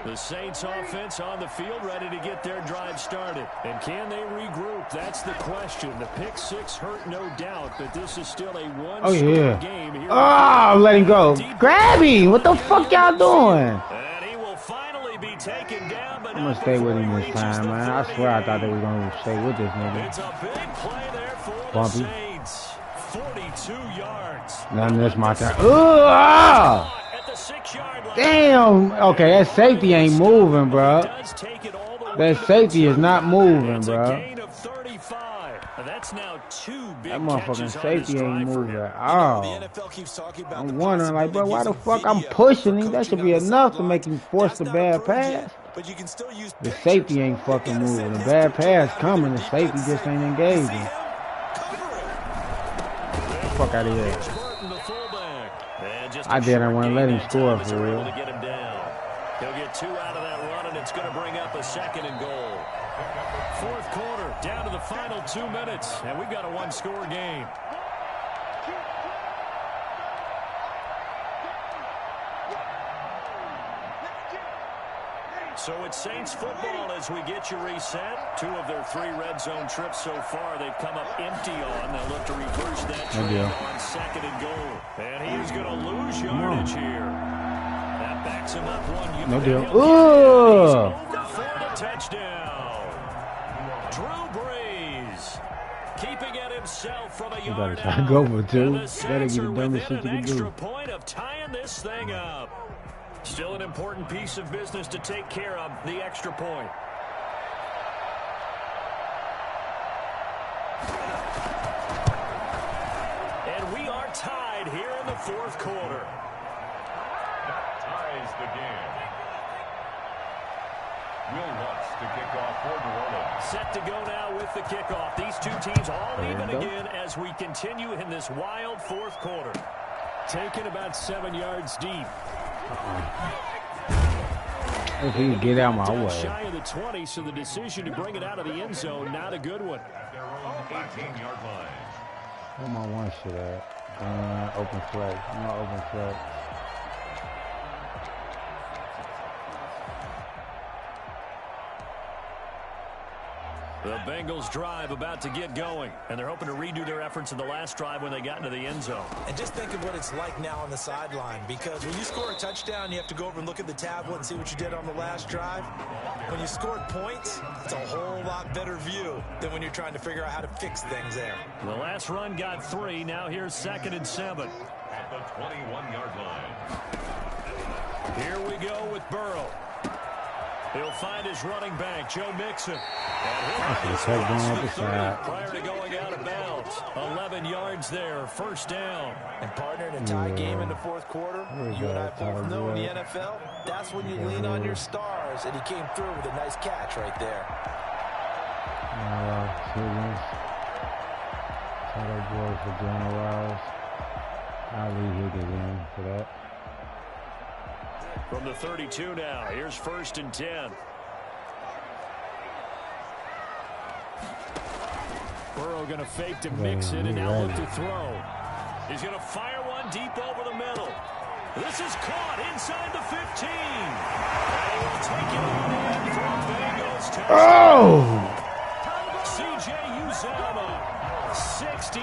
The Saints offense on the field ready to get their drive started. And can they regroup? That's the question. The pick 6 hurt, no doubt, but this is still a one-score game here. Oh, let him go. Grab him. What the fuck y'all doing? And he will finally be taken down, but I'm going to stay with him this time, man. I swear I thought they were going to stay with this nigga. It's a big play there for the Saints. 42 yards. None of this my turn. Ugh! Damn. Okay, that safety ain't moving, bro. That safety is not moving, bro. That motherfucking safety ain't moving at all. I'm wondering, like, bro, why the fuck I'm pushing him? That should be enough to make him force the bad pass. but you can still use the safety ain't fucking moving. The bad pass coming. The safety just ain't engaging. Fuck out of here. I didn't want to let him score for real. He'll get 2 out of that run, and it's going to bring up a 2nd and goal. Fourth quarter, down to the final 2 minutes, and we've got a 1-score game. So it's Saints football as we get you reset. 2 of their 3 red zone trips so far they've come up empty on. They'll look to reverse that trend on 2nd and goal. And he is going to lose yardage here. That backs him up 1. No deal. Ooh! For the touchdown. Drew Brees keeping it himself from a yard out. You gotta go for 2. And the Better Saints get are the dumbest within shit you an can extra do. point of tying this thing up. Still an important piece of business to take care of, the extra point. And we are tied here in the fourth quarter. That ties the game. Will Lutz to kick off for New Orleans. Set to go now with the kickoff. These 2 teams all even again as we continue in this wild fourth quarter. Taken about 7 yards deep. If he get out my way. Shy of the 20, so the decision to bring it out of the end zone, not a good one. At their own 18-yard line. Where my one shit at? Open flex. No open flex. The Bengals drive about to get going, and they're hoping to redo their efforts in the last drive when they got into the end zone. And just think of what it's like now on the sideline, because when you score a touchdown, you have to go over and look at the tablet and see what you did on the last drive. When you scored points, it's a whole lot better view than when you're trying to figure out how to fix things there. The last run got 3. Now here's 2nd and 7. At the 21-yard line. Here we go with Burrow. He'll find his running back, Joe Mixon. Prior to going out of bounds. 11 yards there, first down. And partner, in a tie game in the fourth quarter, you and I both know in the NFL, that's when you lean on your stars, and he came through with a nice catch right there. Boy for General I'll leave hit it in for that. From the 32 now, here's 1st and 10. Burrow going to fake to mix it and now look to throw. He's going to fire one deep over the middle. This is caught inside the 15. And he will take it on in from Bengals to C.J. Uzomah, 68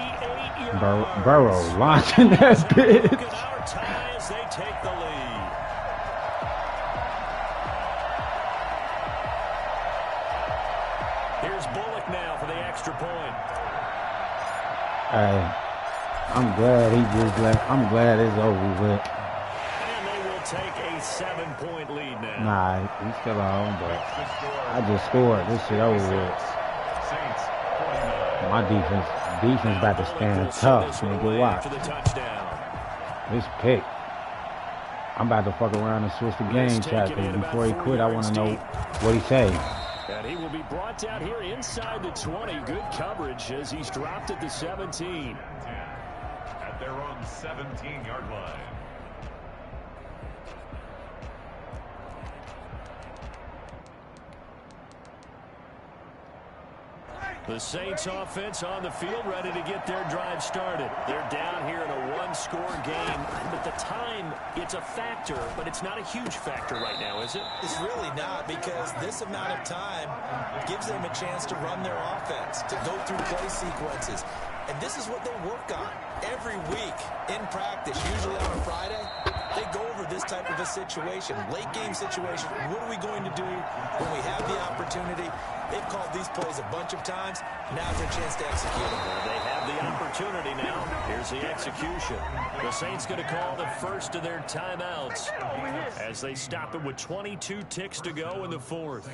yards. Burrow launching that bitch. Look at our tie as they take the lead. Here's Bullock now for the extra point. I'm glad he just left. I'm glad it's over with. And they will take a 7-point lead now. Nah, he's still on, but I just scored. This shit over with. My defense about to stand tough, nigga. Watch. This pick. I'm about to fuck around and switch the game chat, because before he quit, I want to know what he say. And he will be brought down here inside the 20. Good coverage as he's dropped at the 17. At their own 17-yard line. The Saints offense on the field, ready to get their drive started. They're down here in a one-score game, but the time, it's a factor, but it's not a huge factor right now, is it? It's really not, because this amount of time gives them a chance to run their offense, to go through play sequences. And this is what they work on every week in practice, usually on a Friday. They go over this type of a situation, late game situation. What are we going to do when we have the opportunity? They've called these plays a bunch of times. Now's their chance to execute them. Well, they have the opportunity now. Here's the execution. The Saints going to call the first of their timeouts as they stop it with 22 ticks to go in the fourth.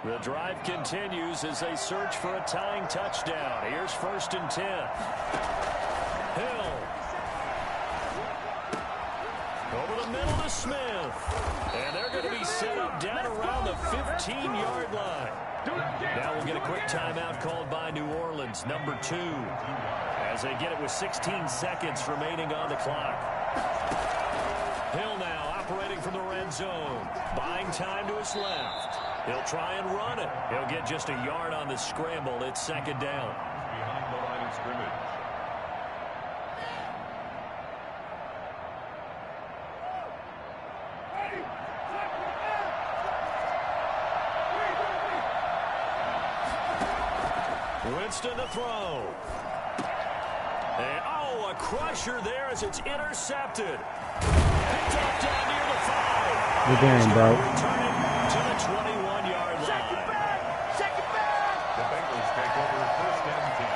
The drive continues as they search for a tying touchdown. Here's 1st and 10. Hill. Over the middle to Smith. And they're going to be set up down around the 15-yard line. Now we'll get a quick timeout called by New Orleans, number 2, as they get it with 16 seconds remaining on the clock. Hill now operating from the red zone, buying time to his left. He'll try and run it. He'll get just a yard on the scramble. It's second down. Behind the line of scrimmage. Winston to throw. And, oh, a crusher there as it's intercepted. Picked up down near the 5. Good game, bro. Returning to the 21-yard line. The Bengals take over first and 10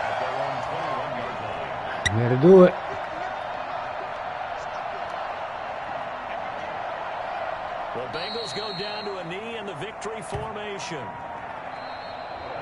at their own 21-yard line. Had to do it. The Bengals go down to a knee in the victory formation.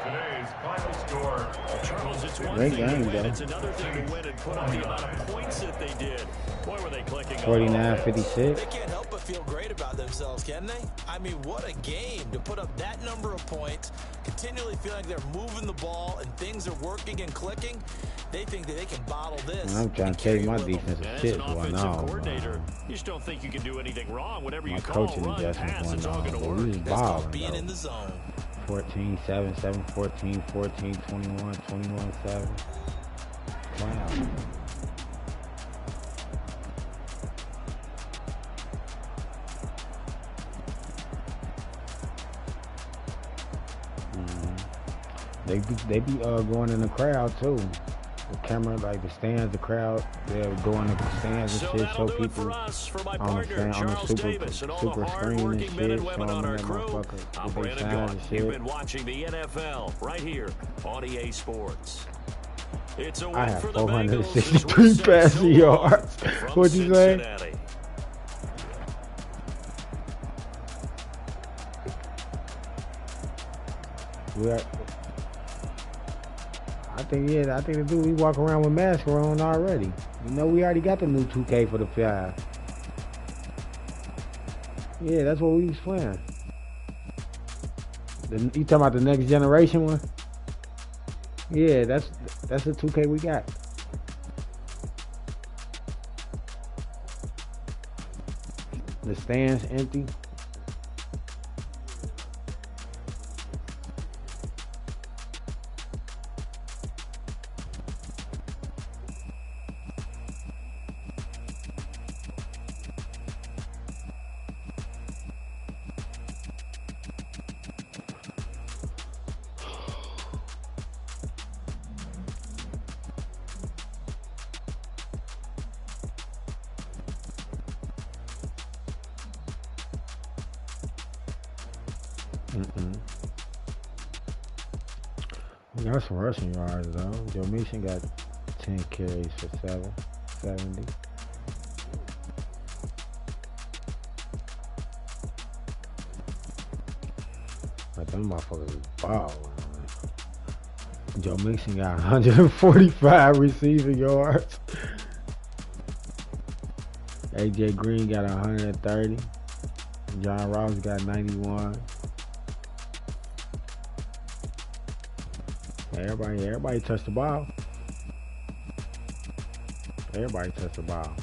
Today's final score. Charles, it's one Great thing game, to win. though. It's another thing to win and put up the amount of points that they did. Boy, were they clicking. 49-56. They can't help but feel great about themselves, can they? I mean, what a game to put up that number of points, continually feeling like they're moving the ball and things are working and clicking. They think that they can bottle this. I'm trying to tell you, my defensive As shit an is going offensive on. coordinator, you just don't think you can do anything wrong. Whatever My you call, coaching run, adjustments pass, it's going all on. going to But we work. was That's called balling, being though. in the zone. 14-7, 7-14, 14, 21, 21-7. Wow. They be going in the crowd too. The camera, like the stands, the crowd, they're going in the stands and So shit, that'll show do it for people us, for my on the partner, fan, on Charles the Davis, and all the super screen and hard-working men and shit, women showing on them our that crew. motherfucker I'm with they Brandon signs Gaudin. and You've shit. been watching the NFL right here on EA Sports. It's a I win have for the Bengals. 463 passing yards. What'd you say? Cincinnati. I think the dude we walk around with masks on already. You know, we already got the new 2K for the 5. Yeah, that's what we was playing. You talking about the next generation one? Yeah, that's the 2K we got. The stands empty. We got some rushing yards though. Joe Mixon got 10 carries for 70. But them motherfuckers is ball. Joe Mixon got 145 receiving yards. AJ Green got 130. John Ross got 91. Everybody touched the ball. Everybody touched the ball.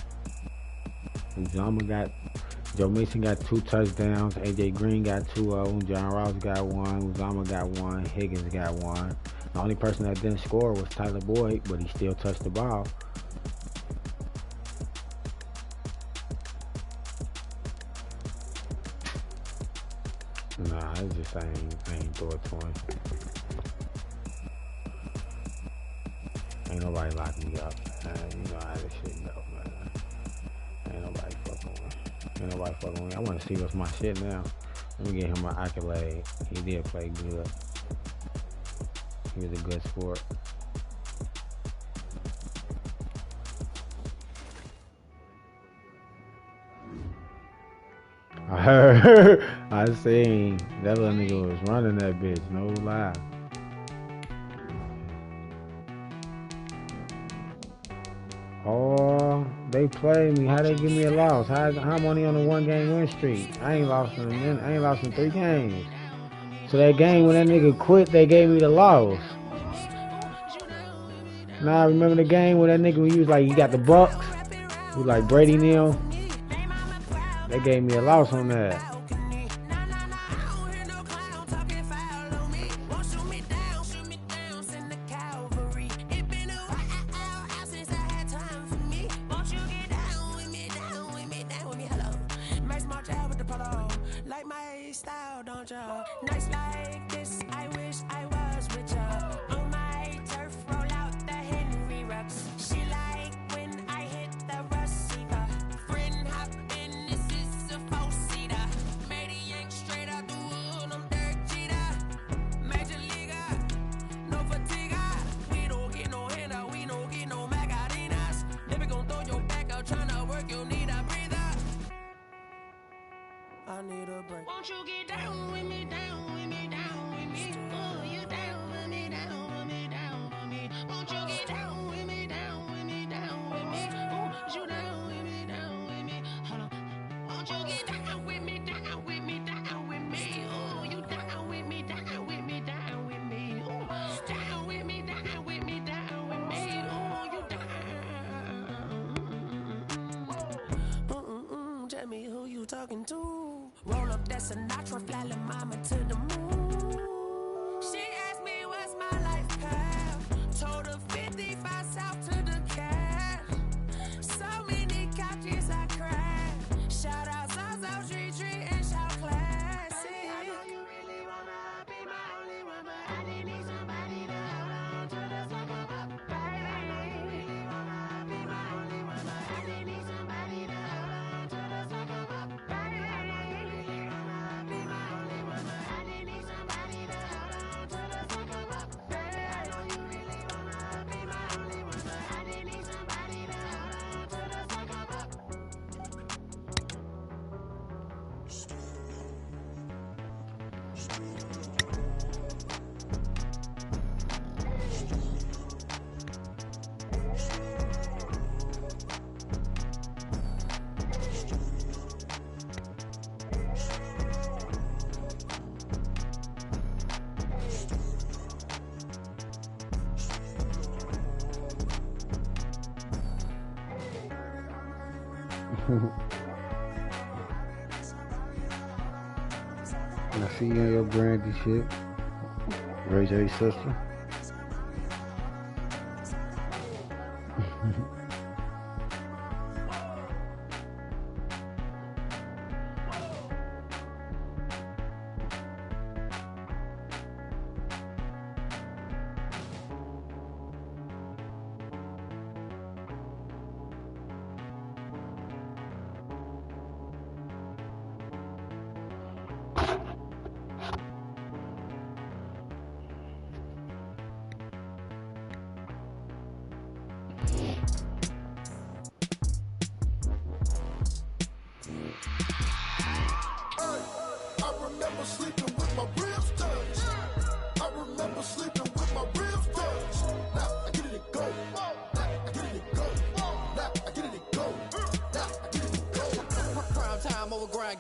Joe Mixon got 2 touchdowns. AJ Green got 2 of them. John Ross got 1. Uzama got 1. Higgins got 1. The only person that didn't score was Tyler Boyd, but he still touched the ball. Nah, it's just I ain't throw it to him. Ain't nobody locking me up. You know how this shit go, man. Ain't nobody fucking with me. I want to see what's my shit now. Let me get him an accolade. He did play good. He was a good sport. I heard, I seen that little nigga was running that bitch, no lie. Oh, They played me. How they give me a loss? How I'm only on a 1-game win streak? I ain't lost in 3 games. So that game when that nigga quit, they gave me the loss. Now I remember the game when that nigga when you was like, you got the Bucks, you was like Brady Neal. They gave me a loss on that. Nights like this, I wish I was with ya. On my turf, roll out the Henry Rux. She like when I hit the receiver. Friend hop in, this is a 4-seater. Made a yank straight out the wood, I'm Derek Jeter. Major leaguer, no fatigue. We don't get no handout, we don't get no Macarinas. Never gon' throw your back out, tryna work, you need a breather. I need a break. Won't you get down with me, down with me, down with me? Oh, you down with me, down with me, down with me. Won't you get down with me, down with me, down with me? Oh, you down with me, down with me? Hold on. Won't you get down with me, down with me, down with me? Oh, you down with me, down with me, down with me? Oh, down with me, down with me, down with me? Oh, you down. Tell me who you talking to. Roll up that Sinatra, fly la mama to the moon. She asked me what's my life path. Told her 55 south to the cat. So many couches I crashed. Shout out South Tree and shout classy. I know you really wanna be my only one, but I didn't need somebody to hold on to the second up. Baby, I know you really wanna be my only one, but I didn't need somebody to hold on to the second up. Baby, I know you really wanna be my only one, but I didn't need somebody to hold on to the second up. Baby, I know you really wanna be my only one, but I didn't need somebody to hold on to the second up. I see you in your Brandy shit. Ray J's sister.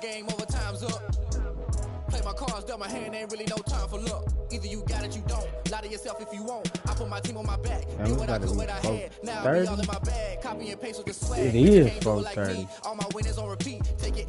Game over, time's up. Play my cards, dealt my hand, ain't really no time for luck. Either you got it, you don't. Lie to yourself if you won't. I put my team on my back. Did what I could, what I had. Now I be all in my bag. Copy and paste with the swag. It is 4:30. All my winners on repeat. Take it.